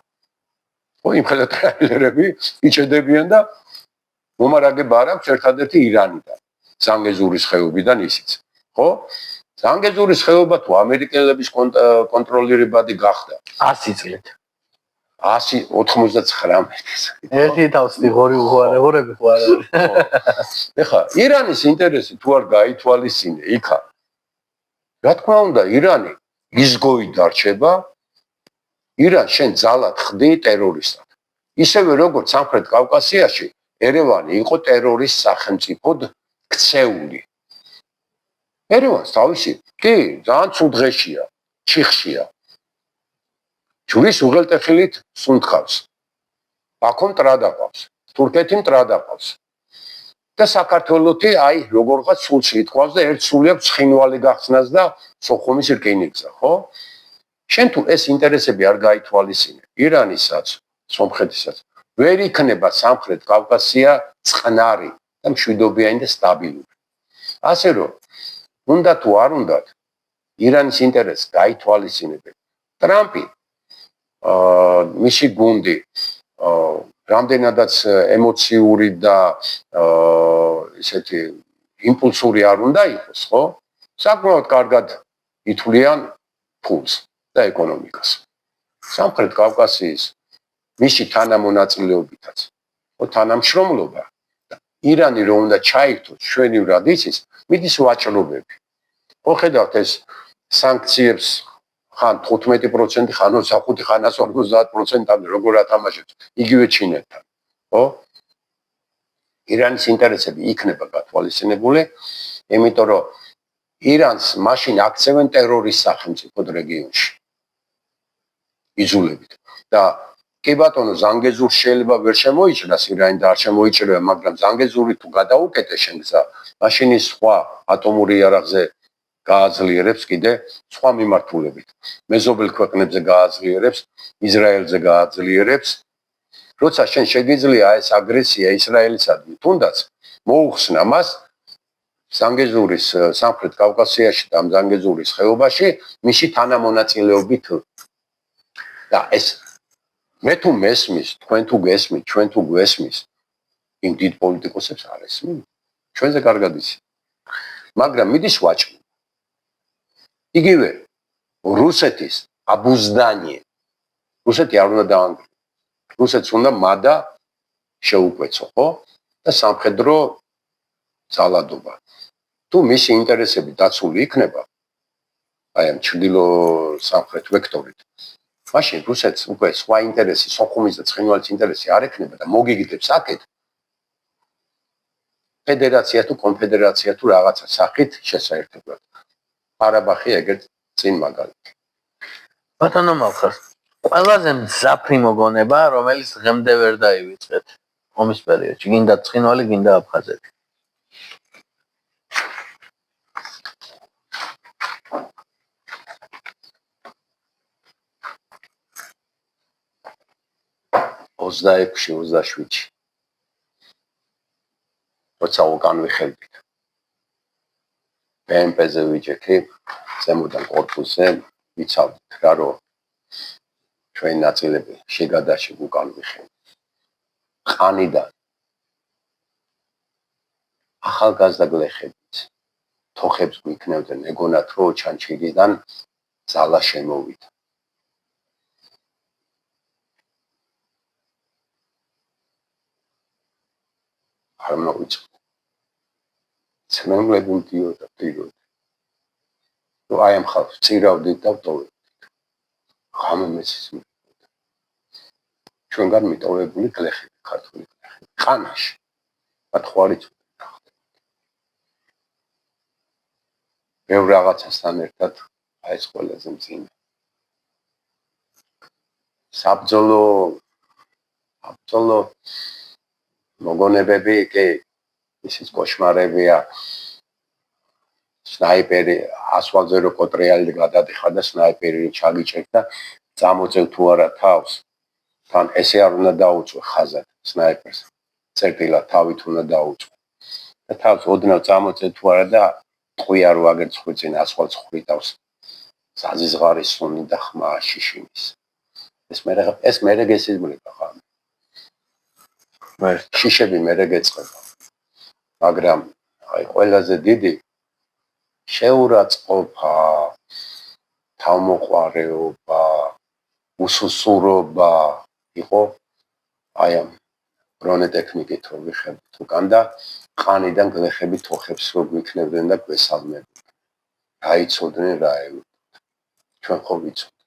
ხო, იმ ხელა ტრაილერები იჭედებიან და მომარაგება არ აქვს ერთადერთი ირანიდან, ზანგეზურის ხეობიდან ისიც. ხო? ზანგეზურის ხეობა თუ ამერიკელების კონტროლირებადი გახდა 100 წლით. 199-ის. ერთი თავსი ღორი უღარები ხო არა. ეხლა ირანის ინტერესი თუ არ გაითვალისწინე იქა. რა თქმა უნდა, ირანი ისგოი დარჩება ირანს შენ ძალად ხდი ტერორისტად. ისევე როგორც სამხრეთ კავკასიაში ერევანი იყო ტერორის სახელმწიფოდ ქცეული. ერევანს თავისი კი ძალიან ცუდ დღეშია, ჩიხშია. ჯვრის უღელტეხილით სუნთქავს. ბაქომ ტრადაყავს, თურქეთი მტრადაყავს. და საქართველოსი აი როგორღაც სულში ითქვას და ერთ სული აქვს ცხინვალი გახსნას და სოხუმის რკინიგზა, ხო? შენ თუ ეს ინტერესები არ გაითვალისწინე, ირანისაც, სომხეთისაც, ვერ იქნება სამხრეთ კავკასია წყნარი და მშვიდობიანი და სტაბილური. ასე რომ, უნდა თუ არ უნდათ, ირანის ინტერესს გაითვალისწინებენ. ტრამპი მისი გუნდი რამდენადაც ემოციური და ისეთი იმპულსური არ უნდა იყოს, ხო? საკმაოდ კარგად ითვლიან ფულს და ეკონომიკას. სამხრეთ კავკასიის მისი თანამონაწილეობითაც, ხო, თანამშრომლობა ირანი რომ უნდა ჩაიგდოს ჩვენივრად იცის, მიდის ვაჭრობები. ხო ხედავთ ეს სანქციებს ხან 15%, ხან 25%, ხან 50%-ამდე როგორ ათამაშებს იგივე ჩინეთთან, ხო? ირანის ინტერესები იქნება გათვალისწინებული, იმიტომ რომ ირანს მაშინ აქცევენ ტერორის სახელმწიფოდ რეგიონში. იზოლებით. და კი ბატონო, ზანგეზურს შეიძლება ვერ შემოიჭრას ირანი და არ შემოიჭრება, მაგრამ ზანგეზური თუ გადაუკეთე შენ გზა, მაშინ ის სხვა ატომური იარაღზე გააძლიერებს კიდე სხვა მიმართულებით. მეზობელ ქვეყნებზე გააძლიერებს, ისრაელზე გააძლიერებს. როცა შენ შეგიძლია ეს აგრესია ისრაელისადმი, თუნდაც მოუხსნა მას ზანგეზურის სამხრეთ კავკასიაში და ზანგეზურის ხეობაში მისი თანამონაწილეობით. და ეს მე თუ მესმის, თქვენ თუ გესმით, ჩვენ თუ გვესმის, იმ დიდ პოლიტიკოსებს არ ესმის. ჩვენზე კარგად იცით. მაგრამ მიდის ვაჭრობ. იგივე რუსეთის აბუზდანი. რუსეთი არ უნდა დაანგრიოს. რუსეთს უნდა მადა შეუკვეცო, ხო? და სამხედრო ძალადობა. თუ მისი ინტერესები დაცული იქნება, აი ამ ჩრდილო სამხრეთ ვექტორით, მაშინ რუსეთს უკვე სხვა ინტერესი, სოხუმის და ცხინვალის ინტერესი არ ექნება და მოგიგდებს აქეთ ფედერაცია თუ კონფედერაცია თუ რაღაცა სახით შესაერთებლად. ყარაბაღი ეგრეთ წინ მაგალითი. ბატონო მალხარ, ყველაზე მძაფრი მოგონება, რომელიც დღემდე ვერ დაივიწყეთ ომის პერიოდში, გინდა ცხინვალი, გინდა აფხაზეთი. ოცდაექვსი, 27. როცა უკან ვიხევდით. BMP-ზე ვიჭექი, ზემოდან კორპუსზე ვიცავდით რა რომ ჩვენი ნაწილები შეგადაში უკან ვიხევდით. ყანიდან ახალგაზრდა გლეხებით თოხებს გვიქნევდნენ, ეგონათ რომ ჩანჩირიდან ძალა შემოვიდა. არ მოვიწვი. ცემლები მდიოდა პიროდ. რომ აი ამ ხალხს წირავდით და ვტოვებდით. ხამე მეცის მიდოდა. ჩვენგან მიტოვებული გლეხები, ქართული გლეხები. ყანაში. მათ ხوارიც ნახეთ. ბევრ რაღაცასთან ერთად აი ეს ყველაზე მძიმე. საბრძოლო მოგონებები კი ისიც კოშმარებია. სნაიპერი ასვალზე რო კოტრიალი გადადიხარ და სნაიპერი ჩაგიჭერდა, წამოწევ თუ არა თავს, თან ესე არ უნდა დაუწვე ხაზად სნაიპერს. წერტილად თავით უნდა დაუწვე. და თავს ოდნავ წამოწევ თუ არა და ტყვია რო აგერ ხვიწინ ასვალს ხვიტავს. საზიზღარის სუნი და ხმა შიშინის. ეს მერე გესიზმრება ხარ. შიშები მერე გეწყება. მაგრამ აი ყველაზე დიდი შეურაცხყოფა, თავმოყარეობა, უსუსურობა იყო აი ამ ბრონეტექნიკით რომ ვიხებთ უკან და ყანიდან გლეხები თოხებს რო გვიქნებდნენ და გვესალმებდნენ. აიცოდნენ რა ელოდათ. ჩვენ ხო ვიცოდით.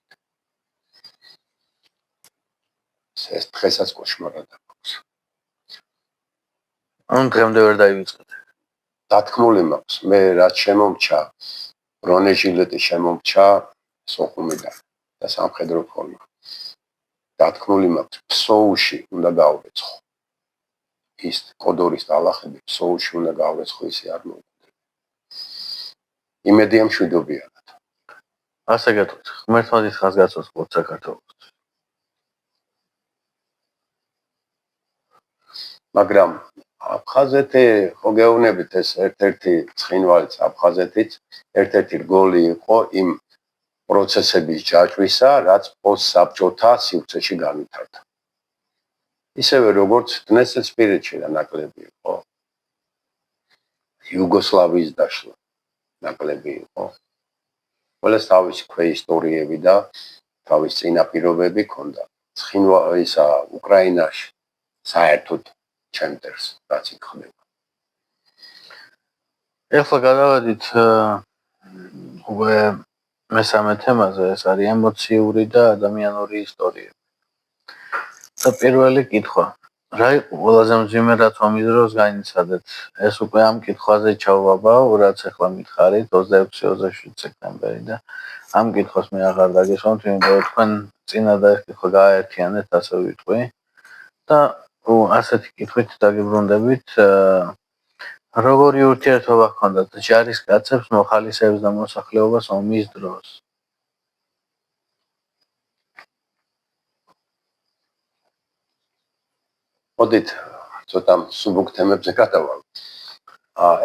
ეს დღესაც კოშმარად აქვს. ანუ დღემდე ვერ დაივიწყეთ. დათქმული მაქვს, მე რაც შემომჩა, ბრონეჟილეტი შემომჩა სოხუმიდან და სამხედრო ფორმა. დათქმული მაქვს, ფსოუში უნდა გავეცხო. ის კოდორის დალახები ფსოუში უნდა გავეცხო, ისე არ მოვკვდები. იმედია მშვიდობიანად. ასე გეტყვით, ღმერთმადის ხაზგასმოთ საქართველოს. მაგრამ აფხაზეთი ხო გეუბნებით ეს ერთ-ერთი ცხინვალიც აფხაზეთიც ერთ-ერთი რგოლი იყო იმ პროცესების ჯაჭვისა, რაც პოსტსაბჭოთა სივრცეში განვითარდა. ისევე როგორც დნესტრისპირეთში და ნაკლები იყო. იუგოსლავიის დაშლა ნაკლები იყო. ყველას თავისი ქვეისტორიები და თავისი წინაპირობები ჰქონდა. ცხინვალისა უკრაინაში საერთოდ ჩემტერს რაც იქ ხდება. ეხლა გადავედით უკვე მესამე თემაზე, ეს არის ემოციური და ადამიანური ისტორიები. და პირველი კითხვა, რა იყო ყველაზე მძიმე რაც ომის დროს განიცადეთ? ეს უკვე ამ კითხვაზე ჩავაბავ, რაც ახლა მითხარით 26-27 სექტემბერი და ამ კითხვას მე აღარ დაგესვამთ, იმიტომ რომ თქვენ წინა და ეს კითხვა გააერთიანეთ, ასე ვიტყვი. და ასეთი კითხვით დაგიბრუნდებით, როგორი ურთიერთობა ჰქონდათ ჯარისკაცებს, მოხალისეებს და მოსახლეობას ომის დროს? მოდით ცოტა სუბუქ თემებზე გადავალ.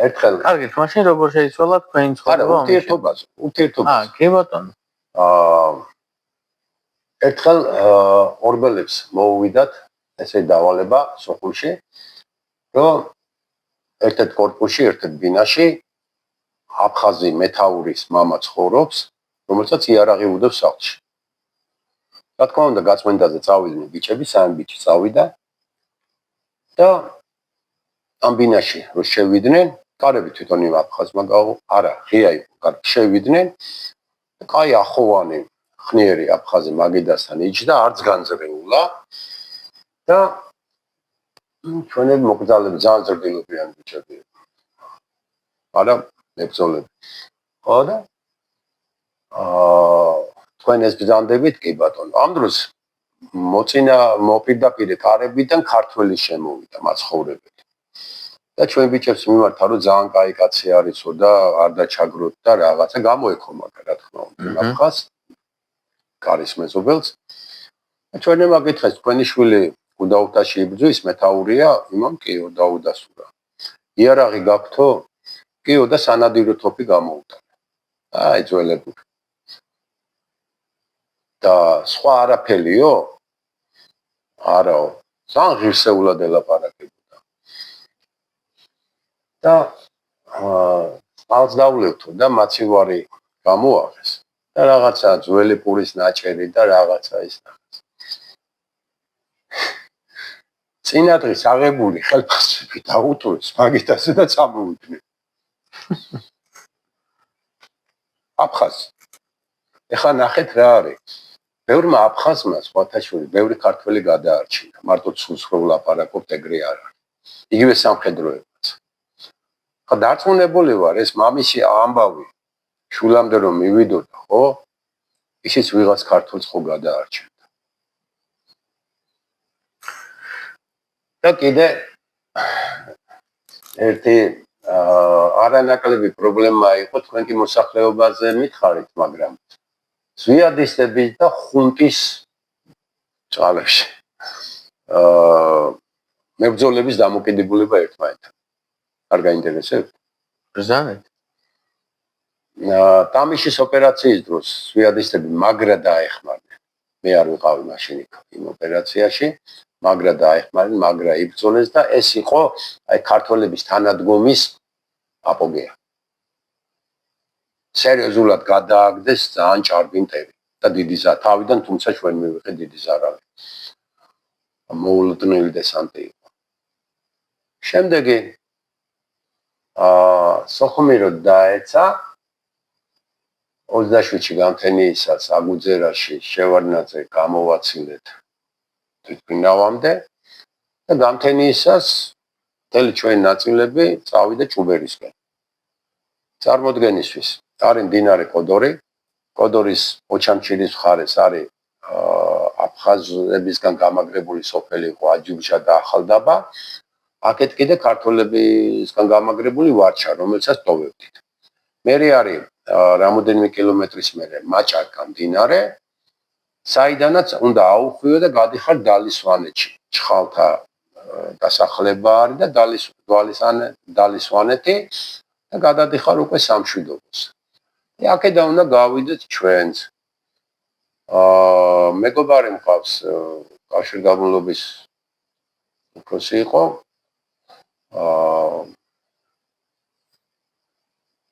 ერთხელ კარგით, მაშინ როგორ შეიცვალა თქვენი ცხოვრება ომის? ურთიერთობაზე. კი ბატონო. ერთხელ ორბელებს მოუვიდათ ესე დავალება სოხუმში, რომ ერთ-ერთ კორპუსში, ერთ-ერთ ბინაში აფხაზი მეთაურის მამა ცხოვრობს, რომელსაც იარაღი უდევს სახლში. რა თქმა უნდა, გაწმენდაზე წავიდნენ ბიჭები, სამი ბიჭი წავიდა და ამ ბინაში რო შევიდნენ, კარები თვითონ იმ აფხაზმა არა, ღია იყო, შევიდნენ და კაი ახოვანი ხნიერი აფხაზი მაგიდასთან იჯდა, არც განზრეულა და ჩვენები მოკრძალები ძალიან ზრდილობიანი ბიჭები. არა, მებრძოლები. ხო და თქვენ ეს ბრძანდებით კი ბატონო. ამ დროს მოპირდაპირე კარებიდან ქართველი შემოვიდა მაცხოვრებელი. და ჩვენ ბიჭებს მიმართა რომ ძალიან კაი კაცი არისო და არ დაჩაგროთ და რაღაცა გამოექო მაგა რა თქმა უნდა აფხაზს კარის მეზობელს. ჩვენ ემაგეთეს თქვენი შვილი გუდაუთაში იბრძვის მეთაურია, იმამ კიო დაუდასურა. იარაღი გაქვთო? კიო და სანადირო თოფი გამოუტანა. აი ძველები. და სხვა არაფერიო? არაო. ძალიან ღირსეულად ელაპარაკებოდა. და ალს დავლევთო და მაცივარი გამოაღეს. და რაღაცა ძველი პურის ნაჭერი და რაღაცა ის წინა დღეს აღებული ხელფასები დაუტოვეს მაგიდაზე და წამოვიდნენ. აფხაზ. ეხლა ნახეთ რა არის. ბევრმა აფხაზმა სხვათაშორის ბევრი ქართველი გადაარჩინა. მარტო ცუცხრულ ლაპარაკობთ ეგრე არ არის. იგივე სამხედროებიც. ხა დარწმუნებული ვარ ეს მამისი ამბავი შულამდე რომ მივიდოდა, ხო? ისიც ვიღაც ქართველს ხო გადაარჩენდა. და კიდე ერთი არანაკლები პრობლემა იყო თქვენ კი მოსახლეობაზე მითხარით, მაგრამ ზვიადისტების და ხუნტის ძალებში მებრძოლების დამოკიდებულება ერთმანეთთან. არ გაინტერესებთ? ბრძანეთ. ტამიშის ოპერაციის დროს ზვიადისტები მაგრა დაეხმარნენ. მე არ ვიყავი მაშინ იმ ოპერაციაში. მაგრა დაეხმარნენ, მაგრა იბრძოლეს და ეს იყო აი ქართველების თანადგომის აპოგეა. სერიოზულად გადააგდეს ძალიან ჭარბი მტერი და დიდი თავიდან თუმცა ჩვენ მივიღეთ დიდი ზარალი. მოულოდნელი დესანტი იყო. შემდეგი სოხუმი რო დაეცა 27-ში გამთენიისას აგუძერაში შევარდნაძე გამოვაცილეთ თვითმფრინავამდე და გამთენიისას მთელი ჩვენი ნაწილები წავიდა ჭუბერისკენ. წარმოდგენისთვის არის მდინარე კოდორი, კოდორის ოჩამჩირის მხარეს არის აფხაზებისგან გამაგრებული სოფელი იყო აჯურშა და ახალდაბა. აქეთ კიდე ქართველებისგან გამაგრებული ვარჩა, რომელსაც ტოვებდით. მერე არის რამოდენიმე კილომეტრის მერე მაჭაკა მდინარე, საიდანაც უნდა აუხვიო და გადიხარ დალის სვანეთში. ჩხალთა დასახლება არის და დალის სვანეთი და გადადიხარ უკვე სამშვიდობოს. აქედან უნდა გავიდეთ ჩვენც. მეგობარი მყავს კავშირგაბმულობის უფროსი იყო.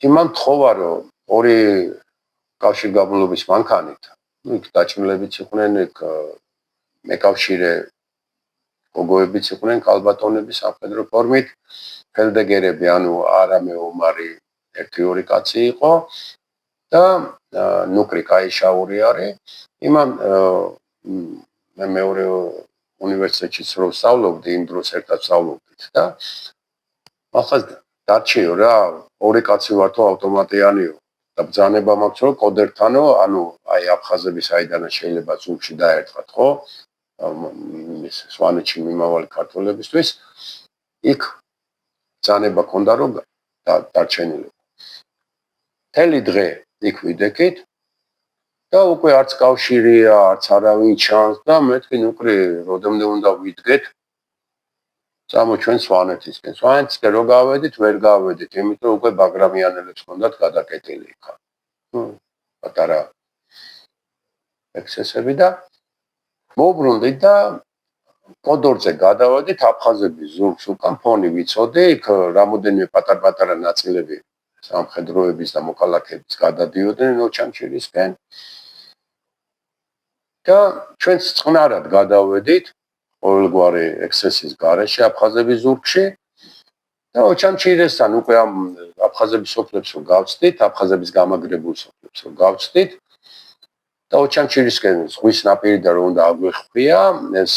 იმან თხოვა რომ ორი კავშირგაბმულობის მანქანით, იქ დაჭმლებიც იყვნენ, იქ მეკავშირე გოგოებიც იყვნენ, კალბატონები სამხედრო ფორმით, ფელდეგერები, ანუ არამე ომარი 1-2 კაცი იყო და ნუკრი კაიშაური არის. იმან მე მეორე უნივერსიტეტშიც რო ვსწავლობდი, იმ დროს ერთად ვსწავლობდით და ახლა დარჩიო რა, ორი კაცი ვართო ავტომატიანიო და ბრძანება მაქვს რომ კოდერთანო, ანუ აი აფხაზები საიდანაც შეიძლება ზურგში დაერთხათ, ხო? სვანეთში მიმავალი ქართველებისთვის იქ ბრძანება ქონდა რომ დარჩენილიყო. მთელი დღე იქ ვიდექით და უკვე არც კავშირია, არც არავინ ჩანს და მეთქი ნუკრი როდემდე უნდა ვიდგეთ წამო ჩვენ სვანეთისკენ. სვანეთისკენ რო გავედით, ვერ გავედით, იმიტომ რომ უკვე ბაგრამიანელებს ჰქონდათ გადაკეტილი იქ. პატარა ექსესები და მოვბრუნდით და კოდორზე გადავედით, აფხაზების ზურგს უკან ფონი ვიცოდი, იქ რამოდენიმე პატარ-პატარა ნაწილები სამხედროების და მოქალაქეების გადადიოდნენ ოჩამჩირისკენ. და ჩვენც წყნარად გადავედით ყოველგვარი ექსესის გარეშე აფხაზების ზურგში და ოჩამჩირესთან უკვე ამ აფხაზების სოფლებს რო გავწდით, აფხაზების გამაგრებულ სოფლებს რო გავწდით და ოჩამჩირისკენ ზღვის ნაპირიდან რო უნდა აგვეხვია ეს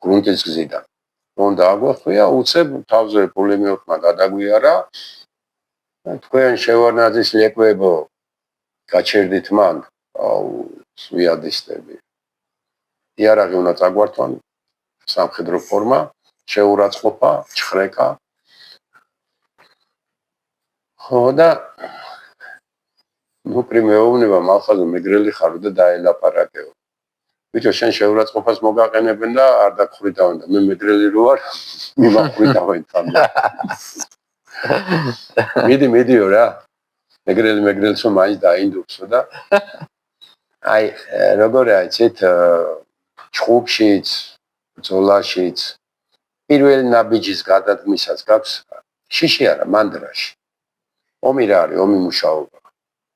გრუნტის გზიდან. რო უნდა აგვეხვია, უცებ თავზე პულემიოტმა გადაგვიარა. თქვენ შევარნაძის ლეკვებო გაჩერდით მან, აუ სვიადისტები. იარაღი უნდა წაგვართვან, სამხედრო ფორმა, შეურაცხყოფა, ჩხრეკა. ხო და ნუკრი მეუბნება მალხაზო მეგრელი ხარო და დაელაპარაკეო. ბიჭო შენ შეურაცხყოფას მოგაყენებენ და არ დაგხვიდავენ და მე მეგრელი რო ვარ, მიმახვიდავენ თან. მიდიო რა. მეგრელს რომ მაინც დაინდობსო და აი როგორია იცით ჩხუბშიც, ბრძოლაშიც პირველი ნაბიჯის გადადგმისაც გაქვს შიში არა მანდრაში. ომი რა არის, ომი მუშაობა.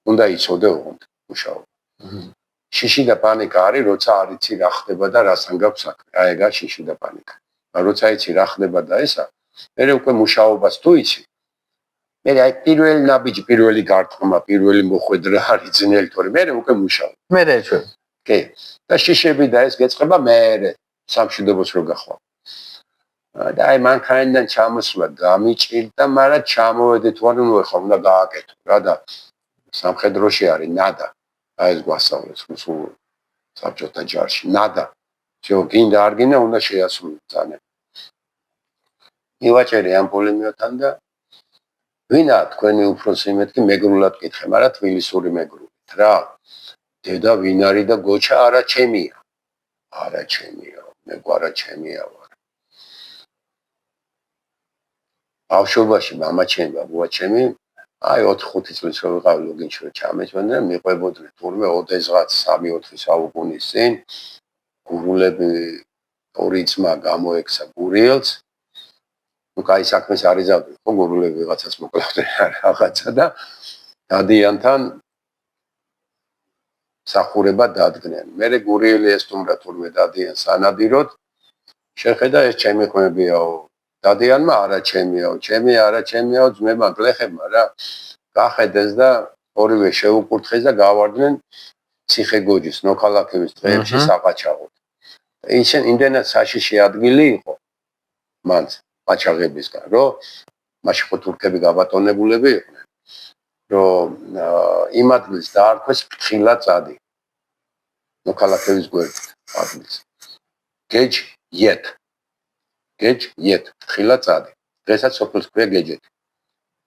უნდა იცოდე ოღონდ მუშაობა. შიში და პანიკა არის, როცა არ იცი რა ხდება და რასთან გაქვს საქმე. აი ეგა შიში და პანიკა. როცა იცი რა ხდება და ესა, მერე უკვე მუშაობას თუ იცი. მერე აი პირველი ნაბიჯი, პირველი გარტყმა, პირველი მოხვედრა არის ძნელი, თორე მერე უკვე მუშაობა. მერე ჩვენ. კი. და შიშები და ეს გეწყება მერე სამშვიდობოს რო გახვალ. და აი მანქანიდან ჩამოსვლა გამიჭირდა, მაგრამ ჩამოვედი თუ არ უნდა გააკეთო რა და სამხედროში არის ნადა. აი ეს გვასწავლეს რუსულ საბჭოთა ჯარში. ნადა. შო გინდა არ გინდა უნდა შეასრულო ძანა. მივაჭერი ამ პულემიოტთან და ვინა თქვენი უფროსი მეთქი მეგრულად კითხე, მაგრამ თბილისური მეგრულით რა. დედა ვინ არის და გოჩა არა ჩემია. არა ჩემია, მე გვარა ჩემია ვარ. ბავშვობაში მამა ჩემი, ბაბუა ჩემი, აი 4-5 წლის რო ვიყავ ლოგინში რო ჩამეჭვენენ, მიყვებოდნენ თურმე ოდესღაც 3-4 საუკუნის წინ გურულები ორი ძმა გამოექცა გურიელს. ნუ კაი საქმეს არიზავდნენ, ხო გურულები ვიღაცას მოკლავდნენ რაღაცა და დადიანთან სახურება დადგნენ. მერე გურიელი ესტუმრა თურმე დადიან სანადიროდ. შეხედა ეს ჩემი ყმებიაო. დადიანმა არა ჩემიაო, ჩემი არა ჩემიაო, ძმებმა გლეხებმა რა. გახედეს და ორივე შეუკურთხეს და გავარდნენ ციხე გოჯის ნოქალაქების დღეებში საყაჩაღოდ. ისენ იმდენად საშიში ადგილი იყო მან ყაჩაღებისგან, რომ მაშინ ხო თურქები გაბატონებულები იყვნენ, რომ იმ ადგილს დაარქვეს ფრთხილად-წადი. მოქალაქეების გვერდით ადგილს. გეჯ-იეთ. გეჯ-იეთ, ფრთხილად-წადი. დღესაც სოფელს ქვია გეჯეთი.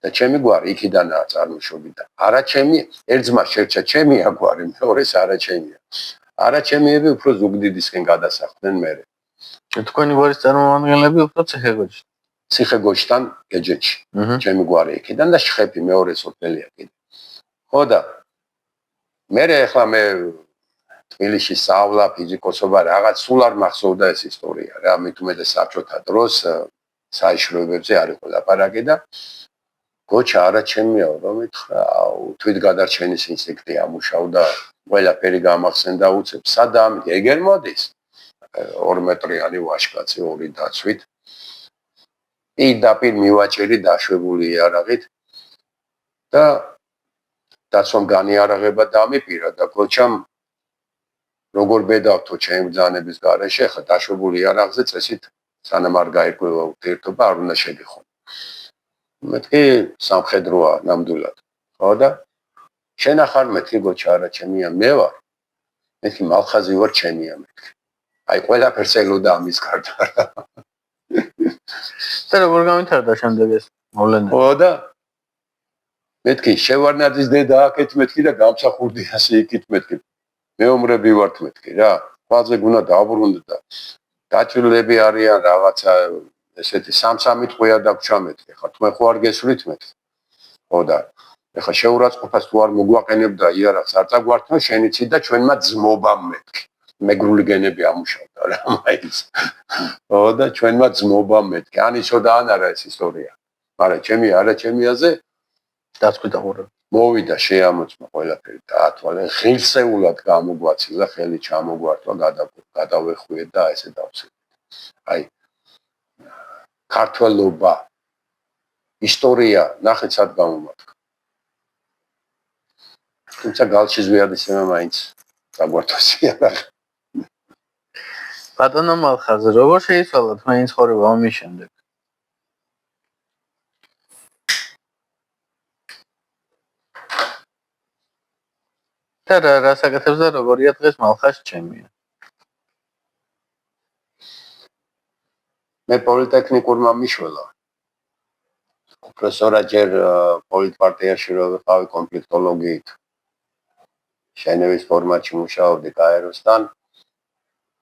და ჩემი გვარი იქიდანაა წარმოშობილი. არა ჩემი, ერთ ძმას შერჩა ჩემია გვარი, მეორეს არა ჩემია. არა ჩემიები უფრო ზუგდიდისკენ გადასახლდნენ მერე. თქვენი გვარის წარმომადგენლები უფრო ციხე-გოჯში. ციხე-გოჯთან გეჯეთში. ჩემი გვარი იქიდან და შხეფი მეორე სოფელია კიდე. ხო და მერე ახლა მე თბილისში სწავლა, ფიზიკოსობა რაღაც სულ არ მახსოვდა ეს ისტორია რა, მით უმეტეს საბჭოთა დროს საიშროებებზე არ იყო ლაპარაკი და გოჩა არა ჩემია რომ ითხრა, თვითგადარჩენის ინსტინქტი ამუშავდა, ყველაფერი გამახსენდა უცებ. სადამ ეგერ მოდის 2 მეტრიანი ვაჟკაცი, 2 დაცვით. პირდაპირ მივაჭერი დაშვებული იარაღით და დაცვამ განიარაღება დამიპირა და გოჩამ როგორ ბედავთო ჩემი ბრძანების გარეშე, ხა დაშვებული იარაღზე წესით სანამ არ გაირკვევა ურთიერთობა არ უნდა შეგეხო. მეთქი სამხედროა ნამდვილად. ხო და შენ ახარ მეთქი გოჩა არა ჩემია მე ვარ. მეთქი მალხაზი ვარ ჩემია მეთქი. აი ყველაფერს ელოდა ამის გარდა რა. და როგორ გამithარდა შემდეგ ეს მოვლენა? ხო და მეთქი შევარნაძის დედა აქეთ მეთქი და გამსახურდი ასე იქით მეთქი. მეომრები ვართ მეთქი რა. ყველაზე გუნა დააბრუნდა და დაჭრილები არიან რაღაცა ესეთი სამ-სამი ტყვია დაგვრჩა მეთქი. ხა თქვენ ხო არ გესვრით მეთქი. ხო და ეხა შეურაცხყოფას თუ არ მოგვაყენებდა იარაღს არ წაგვართო შენიცი და ჩვენმა ძმობამ მეთქი. მეგრული გენები ამუშავდა რა მაინც. ხო და ჩვენმა ძმობამ მეთქი. ან ისოდა ან არა ეს ისტორია. მაგრამ ჩემი არა ჩემიაზე დაწყვიტა ყურა. მოვიდა შეამოწმა ყველაფერი დაათვალე ღირსეულად გამოგვაცილა ხელი ჩამოგვართვა გადავეხვიე და ესე დავცეთ. აი ქართველობა ისტორია ნახეთ სად გამომადგა. თუმცა გალში ზვიადისება მაინც დაგვართვას იარაღი. ბატონო მალხაზი, როგორ შეიცვალა თქვენი ცხოვრება ომის შემდეგ? და რას აკეთებს და როგორია დღეს მალხაზ ჩემია? მე პოლიტექნიკურმა მიშველა. პროფესორად ჯერ პოლიტპარტიაში რო ვიყავი კონფლიქტოლოგიით. შენევის ფორმატში მუშაობდი გაეროსთან.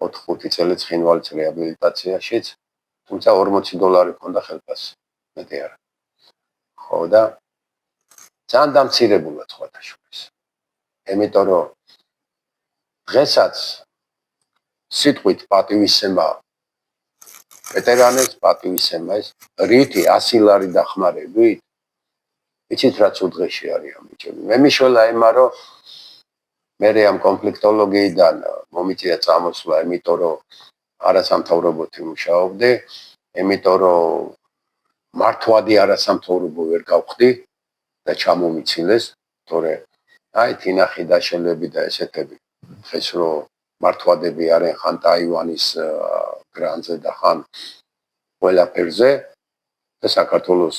4-5 წელი ცხინვალის რეაბილიტაციაშიც, თუმცა $40 ჰქონდა ხელფასი. მეტი არა. ხო და ძალიან დამცირებულად სხვათა შორის. იმიტომ რომ დღესაც სიტყვით პატივისცემა ვეტერანებს პატივისცემა ეს რითი 100 ლარი დახმარებით იცით რაც უდღეში არიან ბიჭები. მე მიშველა ემა რომ მე ამ კონფლიქტოლოგიიდან მომიწია წამოსვლა, იმიტომ რომ არასამთავრობოდ მუშაობდი, იმიტომ რომ მართვადი არასამთავრობო ვერ გავხდი და ჩამომიცილეს, თორე აი თინახი დაშელები და ესეთები. ხეს რომ მართვადები არიან ხან ტაივანის გრანზე და ხან ყველაფერზე და საქართველოს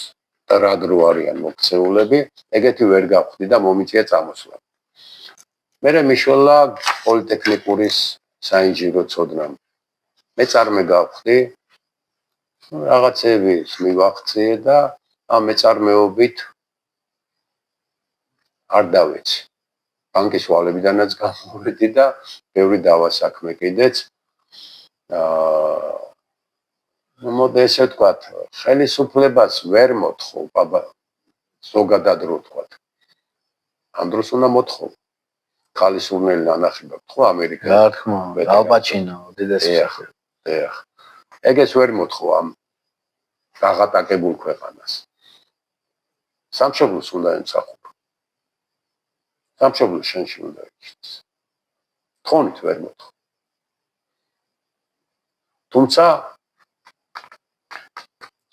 რადრო არიან მოქცეულები, ეგეთი ვერ გავხდი და მომიწია წამოსვლა. მე მიშველა პოლიტექნიკურის საინჟინრო ცოდნა. მე წარმე გავხდი, რაღაცები მივახციე და ამ მეწარმეობით არ დავეცი. ბანკის ვალებიდანაც გამოვედი და ბევრი დავასაქმე კიდეც. მოდი ესე ვთქვათ, ხელისუფლებას ვერ მოთხოვ, ზოგადად რო ვთქვათ. ამ დროს უნდა მოთხოვ. ქალისურნელი ნანახი გაქვს ხო ამერიკაში? რა თქმა უნდა, ალპაჩინო, უდიდესი მსახიობი. ეხ. ეგეს ვერ მოთხოვ ამ გაღატაკებულ ქვეყანას. სამშობლოს უნდა ემსახურა. სამშობლო შენში უნდა იქნას. თხოვნით ვერ მოთხოვ. თუმცა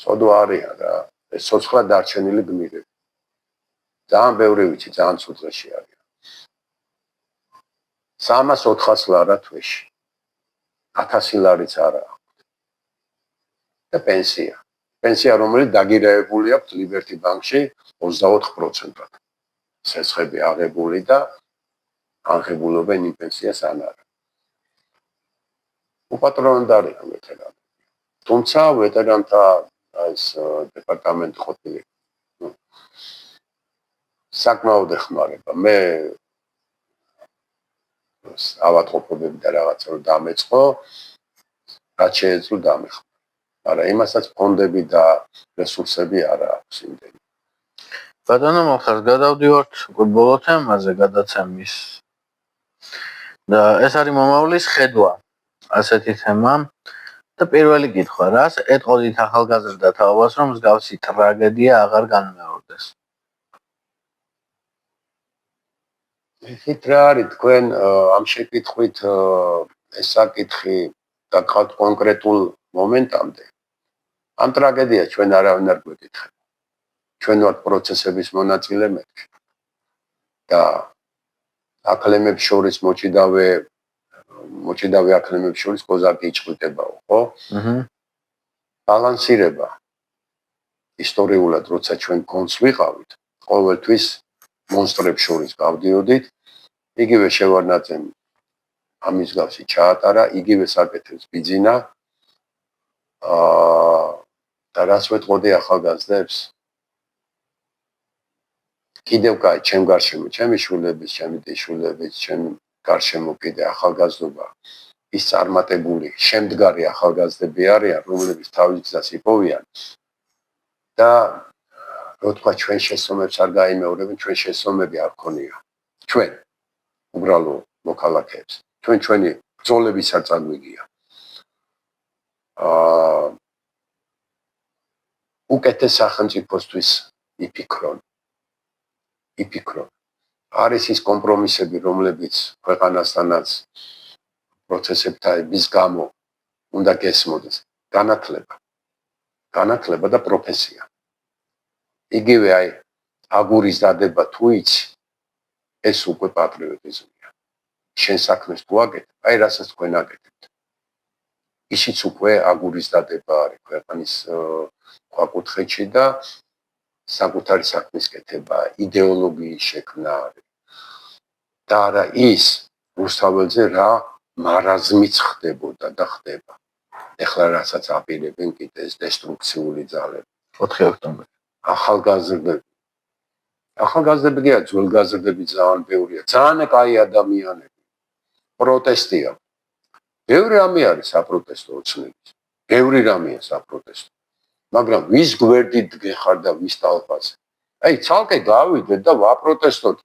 სოდო არიან რა, ეს ცოცხლა დარჩენილი გმირები. ძალიან ბევრი ვიცი, ძალიან ცუძღეში არიან. 300-400 ლარა თვეში. 1000 ლარიც არა აქვს. და პენსია რომელიც დაგირევებული აქვს Liberty Bank-ში 24%-ად. სესხები აღებული და აღებულობენ იმ პენსიას ან არა. უპატრონდარი ვეტერანი. თუმცა ვეტერანთა ეს დეპარტამენტი ყოფილი საკმაოდ ეხმარება. მე ავადმყოფობები და რაღაცა რომ დამეწყო, რაც შეეძლო დამეხმარა. მაგრამ იმასაც ფონდები და რესურსები არ აქვს იმდენი. ბატონო მოხარ გადავდივართ უკვე ბოლო თემაზე გადაცემის. და ეს არის მომავლის ხედვა. ასეთი თემა. და პირველი კითხვა, რას ეტყოდით ახალგაზრდა თაობას, რომ მსგავსი ტრაგედია აღარ განმეორდეს? ეხით რა არის თქვენ ამ შეკითხვით ეს საკითხი დაგხავთ კონკრეტულ მომენტამდე. ამ ტრაგედიას ჩვენ არავინ არ გვეკითხება. ჩვენ ვართ პროცესების მონაწილე მეთქი. და აქლემებს შორის მოჭიდავე აქლემებს შორის კოზაკი იჭყვიტებაო, ხო? ბალანსირება ისტორიულად, როცა ჩვენ კონს ვიყავით, ყოველთვის მონსტრებს შორის გავდიოდით, იგივე შევარნაძემ ამის გავსი ჩაატარა, იგივე საკეთებს ბიძინა. და რას ვეტყოდი ახალგაზრდებს? კიდევ კაი, ჩემ გარშემო, ჩემი შვილების, ჩემი დეშვილების, ჩემ გარშემო კიდე ახალგაზრდობა ის წარმატებული, შემდგარი ახალგაზრდები არიან, რომლებიც თავის გზას იპოვიან და რო თქვა ჩვენ შესწომებს არ გაიმეორებენ, ჩვენ შესწომები არ ქონია. ჩვენ უბრალო მოქალაქეებს, ჩვენი ბრძოლების არ წაგვიგია. უკეთეს სახელმწიფოსთვის იფიქრონ. არის ის კომპრომისები, რომლებიც ქვეყანასთანაც პროცესების გამო უნდა გესმოდეს. განათლება და პროფესია. იგივე აი აგურის დადება თუ იცი, ეს უკვე პატრიოტიზმია. შენ საქმეს თუ აკეთებ, აი რასაც თქვენ აკეთებთ. ისიც უკვე აგურის დადება არის ქვეყნის ქვაკუთხედში და საკუთარი საქმის კეთება, იდეოლოგიის შექმნა არის. და არა ის რუსთაველზე რა მარაზმიც ხდებოდა და ხდება. ეხლა რასაც აპირებენ კიდე ეს დესტრუქციული ძალები. 4 ოქტომბერი. ახალგაზრდები კი არა, ძველგაზრდები ძალიან ბევრია. ძალიან კაი ადამიანები. პროტესტია. ბევრი რამე არის საპროტესტო ოცნების. ბევრი რამეა საპროტესტო. მაგრამ ვის გვერდით გეხარ და ვის ტალღაზე? აი, ცალკე გავიდეთ და ვაპროტესტოთ.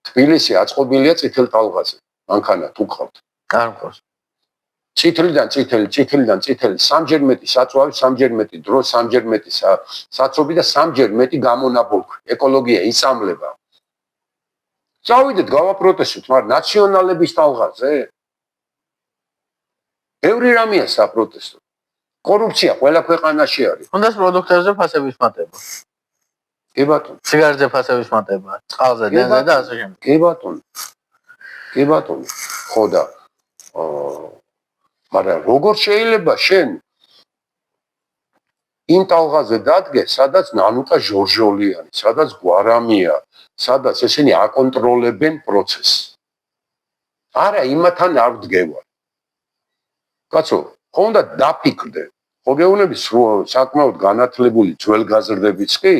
თბილისი აწყობილია წითელ ტალღაზე. მანქანა თუ გყავთ. არ მყავს. წითლიდან წითელი, სამჯერ მეტი საწვავი, სამჯერ მეტი დრო, სამჯერ მეტი საცობი და სამჯერ მეტი გამონაბოლქვი. ეკოლოგია იწამლება. წავიდეთ, გავაპროტესტოთ, მაგრამ ნაციონალების ტალღაზე? ბევრი რამეა საპროტესტო. კორუფცია ყველა ქვეყანაში არის. უნდა პროდუქტებზე ფასების მატება. კი ბატონო. სიგარეთზე ფასების მატება, წყალზე, დენზე და ასე შემდეგ. კი ბატონო. ხო და მაგრამ როგორ შეიძლება შენ იმ ტალღაზე დადგე, სადაც ნანუკა ჟორჟოლიანი, სადაც გვარამია, სადაც ესენი აკონტროლებენ პროცესს. არა, იმათან არ ვდგევარ. კაცო, ხო უნდა დაფიქრდე. ხო გეუბნები საკმაოდ განათლებული ძველგაზრდებიც კი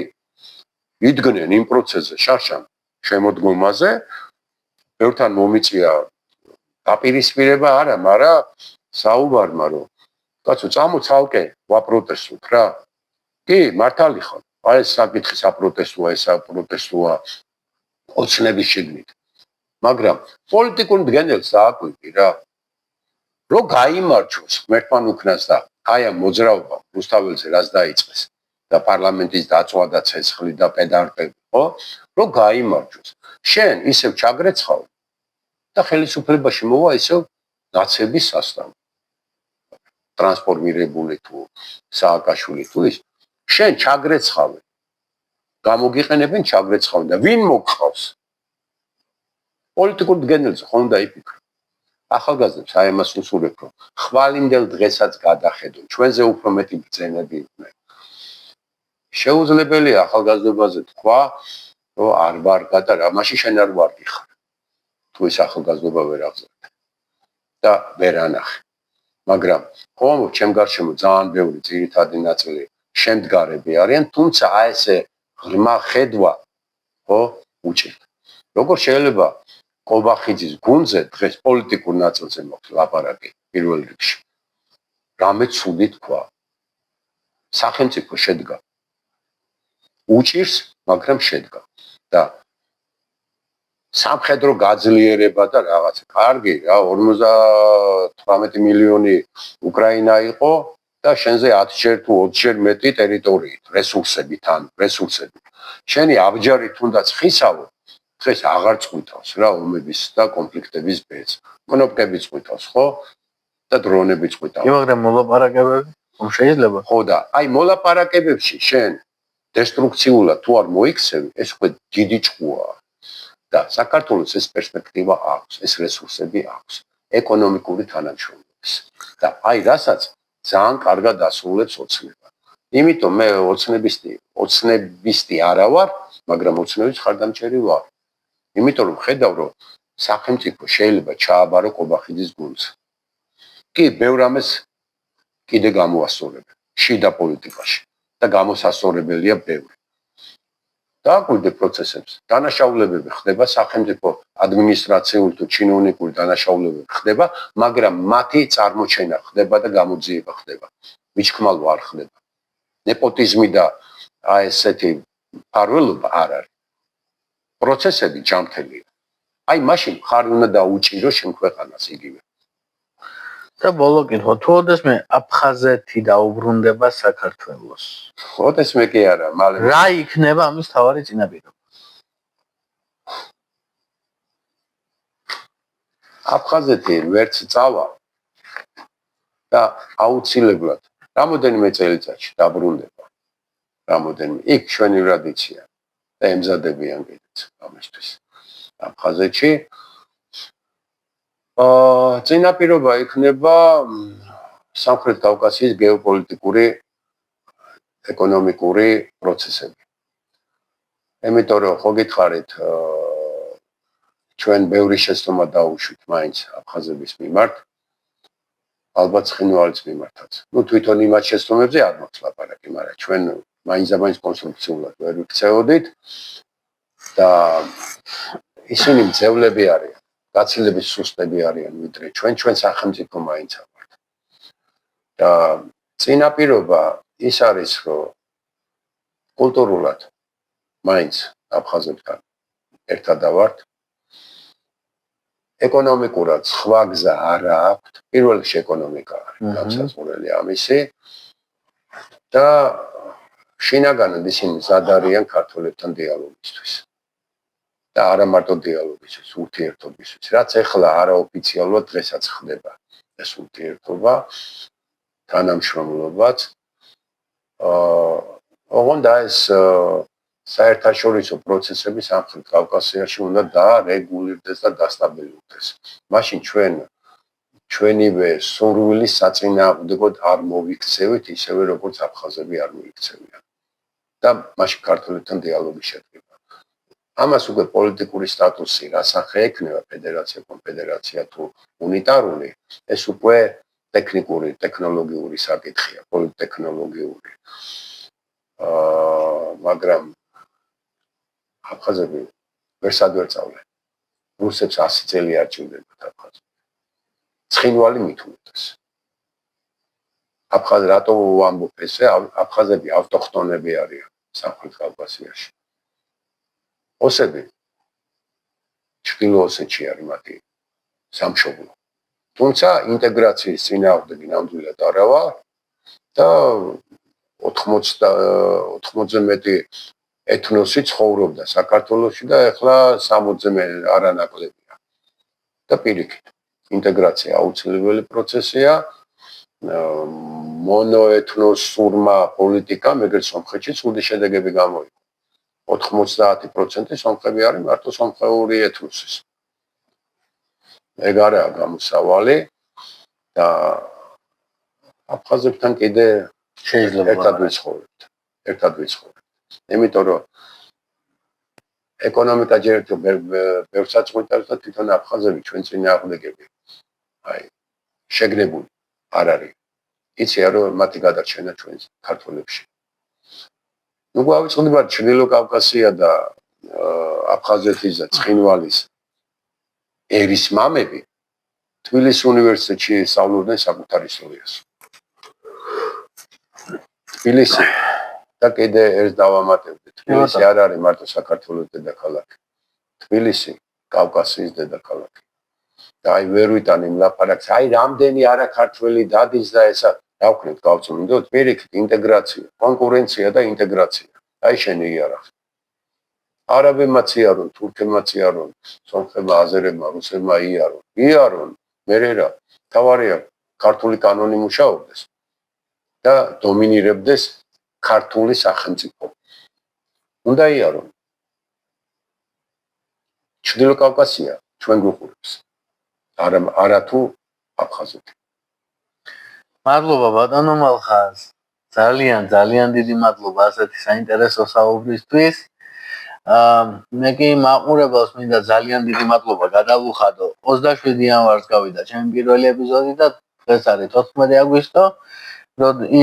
იდგნენ იმ პროცესზე შარშან შემოდგომაზე, ერთთან მომიწია დაპირისპირება არა, მაგრამ საუბარმა რომ კაცო წამოცალკე ვაპროტესტოთ რა. კი, მართალი ხარ. აი ეს საკითხი საპროტესტოა, ეს საპროტესტოა ოცნების შიგნით. მაგრამ პოლიტიკურ მდგენელს დააკვირდი რა. რო გაიმარჯვოს ღმერთთან უკნას და აი ამ მოძრაობამ რუსთაველზე რაც დაიწყეს და პარლამენტის დაწვა და ცეცხლი და პედანტები, ხო? რო გაიმარჯვოს. შენ ისევ ჩაგრეცხავ და ხელისუფლებაში მოვა ისევ ნაცების სასტავი. ტრანსფორმირებული თუ სააკაშვილი თუ ის შენ ჩაგრეცხავე. გამოგიყენებენ ჩაგრეცხავენ და ვინ მოგყავს? პოლიტიკურ მდგენელზე ხომ უნდა იფიქრო. ახალგაზრდებს აი ამას უსურვებ, რომ ხვალინდელ დღესაც გადახედონ, ჩვენზე უფრო მეტი ბრძენები იყვნენ. შეუძლებელია ახალგაზრდობაზე თქვა, რომ არ ვარ გატარა, მაშინ შენ არ ვარდი ხარ. თუ ეს ახალგაზრდობა ვერ აღზარდა და ვერ ანახე. მაგრამ ხომ ჩემ გარშემო ძალიან ბევრი ძირითადი ნაწილი შემდგარები არიან, თუმცა აი ესე ღრმა ხედვა ხო უჭირთ. როგორ შეიძლება კობახიძის გუნდზე დღეს პოლიტიკურ ნაწილზე მოხდა ლაპარაკი პირველ რიგში. რამე ცუდი თქვა. სახელმწიფო შედგა. უჭირს, მაგრამ შედგა. და სამხედრო გაძლიერება და რაღაცა. კარგი რა, 58 მილიონი უკრაინა იყო და შენზე 10 ჯერ თუ 20 ჯერ მეტი ტერიტორიით, რესურსებით ან რესურსებით. შენი აბჯარი თუნდაც ხისავო, დღეს აღარ წვითავს რა ომების და კონფლიქტების ბედს. კონოპკები წვითავს, ხო? და დრონები წვითავს. მაგრამ მოლაპარაკებები რომ შეიძლება? ხო და აი მოლაპარაკებებში შენ დესტრუქციულად თუ არ მოიქცევი, ეს უკვე დიდი ჭკუაა. და საქართველოს ეს პერსპექტივა აქვს, ეს რესურსები აქვს, ეკონომიკური თანამშრომლობის. და აი რასაც ძალიან კარგად ასრულებს ოცნება. იმიტომ მე ოცნებისტი არა ვარ, მაგრამ ოცნების ხარდამჭერი ვარ. იმიტომ რომ ხედავ რომ სახელმწიფო შეიძლება ჩააბარო კობახიძის გუნდს. კი, ბევრ ამას კიდე გამოასწორებენ შიდა პოლიტიკაში და გამოსასწორებელია ბევრი. დააკვირდე პროცესებს. დანაშაულებები ხდება სახელმწიფო ადმინისტრაციული თუ ჩინოვნიკური დანაშაულებები ხდება, მაგრამ მათი წარმოჩენა ხდება და გამოძიება ხდება. მიჩქმალვა არ ხდება. ნეპოტიზმი და აი ესეთი პარველობა არ არის. პროცესები ჯანმრთელია. აი მაშინ ხარ უნდა დაუჭირო შენ ქვეყანას იგივე. და ბოლო კითხვა, თუ ოდესმე აფხაზეთი დაუბრუნდება საქართველოს. ოდესმე კი არა, მალე რა იქნება ამის თავარი წინაპირობა? აფხაზეთი ვერც წავა და აუცილებლად რამოდენიმე წელიწადში დაბრუნდება. რამოდენიმე იქ ჩვენი ტრადიცია და ემზადებიან კიდეც ამისთვის. აფხაზეთში წინაპირობა იქნება სამხრეთ კავკასიის გეოპოლიტიკური ეკონომიკური პროცესები. იმიტომ რომ ხო გითხარით ჩვენ ბევრი შეცდომა დაუშვით მაინც აფხაზების მიმართ, ალბათ ცხინვალის მიმართაც. ნუ თვითონ იმათ შეცდომებზე არ მაქვს ლაპარაკი, მაგრამ ჩვენ მაინც კონსტრუქციულად ვერ ვიქცეოდით და ისინი მძევლები არიან, გაცილებით სუსტები არიან, ვიდრე ჩვენ სახელმწიფო მაინც ვართ. და წინაპირობა ის არის, რომ კულტურულად მაინც აფხაზებთან ერთად ვართ. ეკონომიკურად სხვა გზა არ აქვს, პირველ რიგში ეკონომიკა არის განსაზღვრელი ამისი და შინაგანად ისინი მზად არიან ქართველებთან დიალოგისთვის. და არა მარტო დიალოგისთვის, ურთიერთობისთვის, რაც ახლა არაოფიციალურად დღესაც ხდება ეს ურთიერთობა, თანამშრომლობაც. ოღონდ ეს საერთაშორისო პროცესები სამხრეთ კავკასიაში უნდა დაარეგულირდეს და დასტაბილურდეს. მაშინ ჩვენივე სურვილის საწინააღმდეგოდ არ მოვიქცევით ისევე როგორც აფხაზები არ მოიქცევიან. და მაშინ ქართველებთან დიალოგი შედგება. ამას უკვე პოლიტიკური სტატუსი რასახე ექნება ფედერაცია, კონფედერაცია თუ უნიტარული, ეს უკვე ტექნიკური, ტექნოლოგიური საკითხია, პოლიტექნოლოგიური. მაგრამ აფხაზები ვერსად ვერ წავლენ. რუსებს 100 წელი არ ჭირდებათ აფხაზები. ცხინვალი მით უმეტეს. აფხაზ რატო ვამბობ ესე? აფხაზები ავტოხტონები არიან სამხრეთ კავკასიაში. ოსები ჩრდილო ოსეთში არის მათი სამშობლო. თუმცა ინტეგრაციის წინააღმდეგი ნამდვილად არა ვარ და 80-ზე მეტი ეთნოსი ცხოვრობდა საქართველოში და ეხლა 60-ზე არანაკლებია. და პირიქით, ინტეგრაცია აუცილებელი პროცესია. მონოეთნოსურმა პოლიტიკამ ეგრეთ სომხეთში ცუდი შედეგები გამოიღო. 90% სომხები არის მარტო სომხური ეთნოსის. ეგ არაა გამოსავალი და აფხაზებთან კიდე შეიძლება ერთად ვიცხოვრებთ. იმიტომ რომ ეკონომიკა ჯერ ბევრ საწყვეტავს და თვითონ აფხაზები ჩვენ წინააღმდეგები. აი, შეგნებული არ არის. იცია რომ მათი გადარჩენა ჩვენ ქართველებში. ნუ გავიწყდებათ ჩრდილო კავკასია და აფხაზეთის და ცხინვალის ერის მამები თბილისის უნივერსიტეტში სწავლობდნენ საკუთარ ისტორიას. თბილისი და კიდე ერთ დავამატებდით. თბილისი არ არის მარტო საქართველოს დედაქალაქი. თბილისი კავკასიის დედაქალაქი. და აი ვერ ვიტანი ლაპარაკს. აი რამდენი არაქართველი დადის და ესა რა ვქნით გავწმინდოთ? პირიქით ინტეგრაცია, კონკურენცია და ინტეგრაცია. აი შენი იარაღი. არაბებმა იარონ, თურქებმა იარონ, სომხებმა, აზერებმა, რუსებმა იარონ. იარონ, მერე რა. თავარია ქართული კანონი მუშაობდეს და დომინირებდეს ქართული სახელმწიფო. უნდა იარონ. ჩრდილო კავკასია ჩვენ გვიყურებს. არა თუ აფხაზეთი. მადლობა ბატონო მალხაზ. ძალიან დიდი მადლობა ასეთი საინტერესო საუბრისთვის. მე კი მაყურებელს მინდა ძალიან დიდი მადლობა გადავუხადო. 27 იანვარს გავიდა ჩემი პირველი ეპიზოდი და დღეს არის 14 აგვისტო.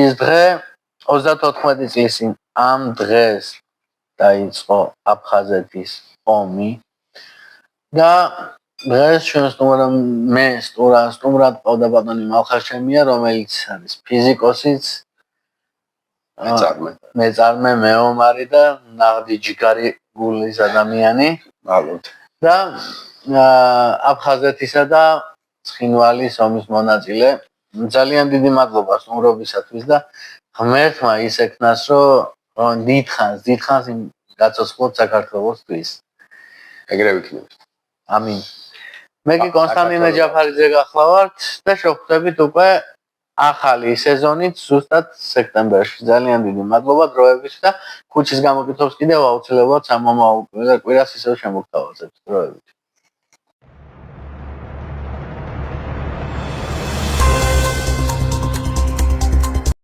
ის დღე 34 წლის წინ ამ დღეს დაიწყო აფხაზეთის ომი და დღეს ჩვენ სტუმრად ყავდა ბატონი მალხაზ შემია, რომელიც არის ფიზიკოსიც, მეწარმე, მეომარი და ნაღდი ჯიგარი გულის ადამიანი. მადლობთ. და აფხაზეთისა და ცხინვალის ომის მონაწილე. ძალიან დიდი მადლობა სტუმრობისათვის და ღმერთმა ისექნას, რომ დიდხანს იმ გაცოცხლოთ საქართველოსთვის. ეგრე ვიქნებით. ამინ. მე კი კონსტანტინე ჯაფარიძე გახლავართ და შევხვდებით უკვე ახალი სეზონით ზუსტად სექტემბერში. ძალიან დიდი მადლობა დროებისთვის და ქუჩის გამოკითხვებს კიდევ აუცილებლად სამომავლო კვირას ისევ შემოგთავაზებთ დროებით.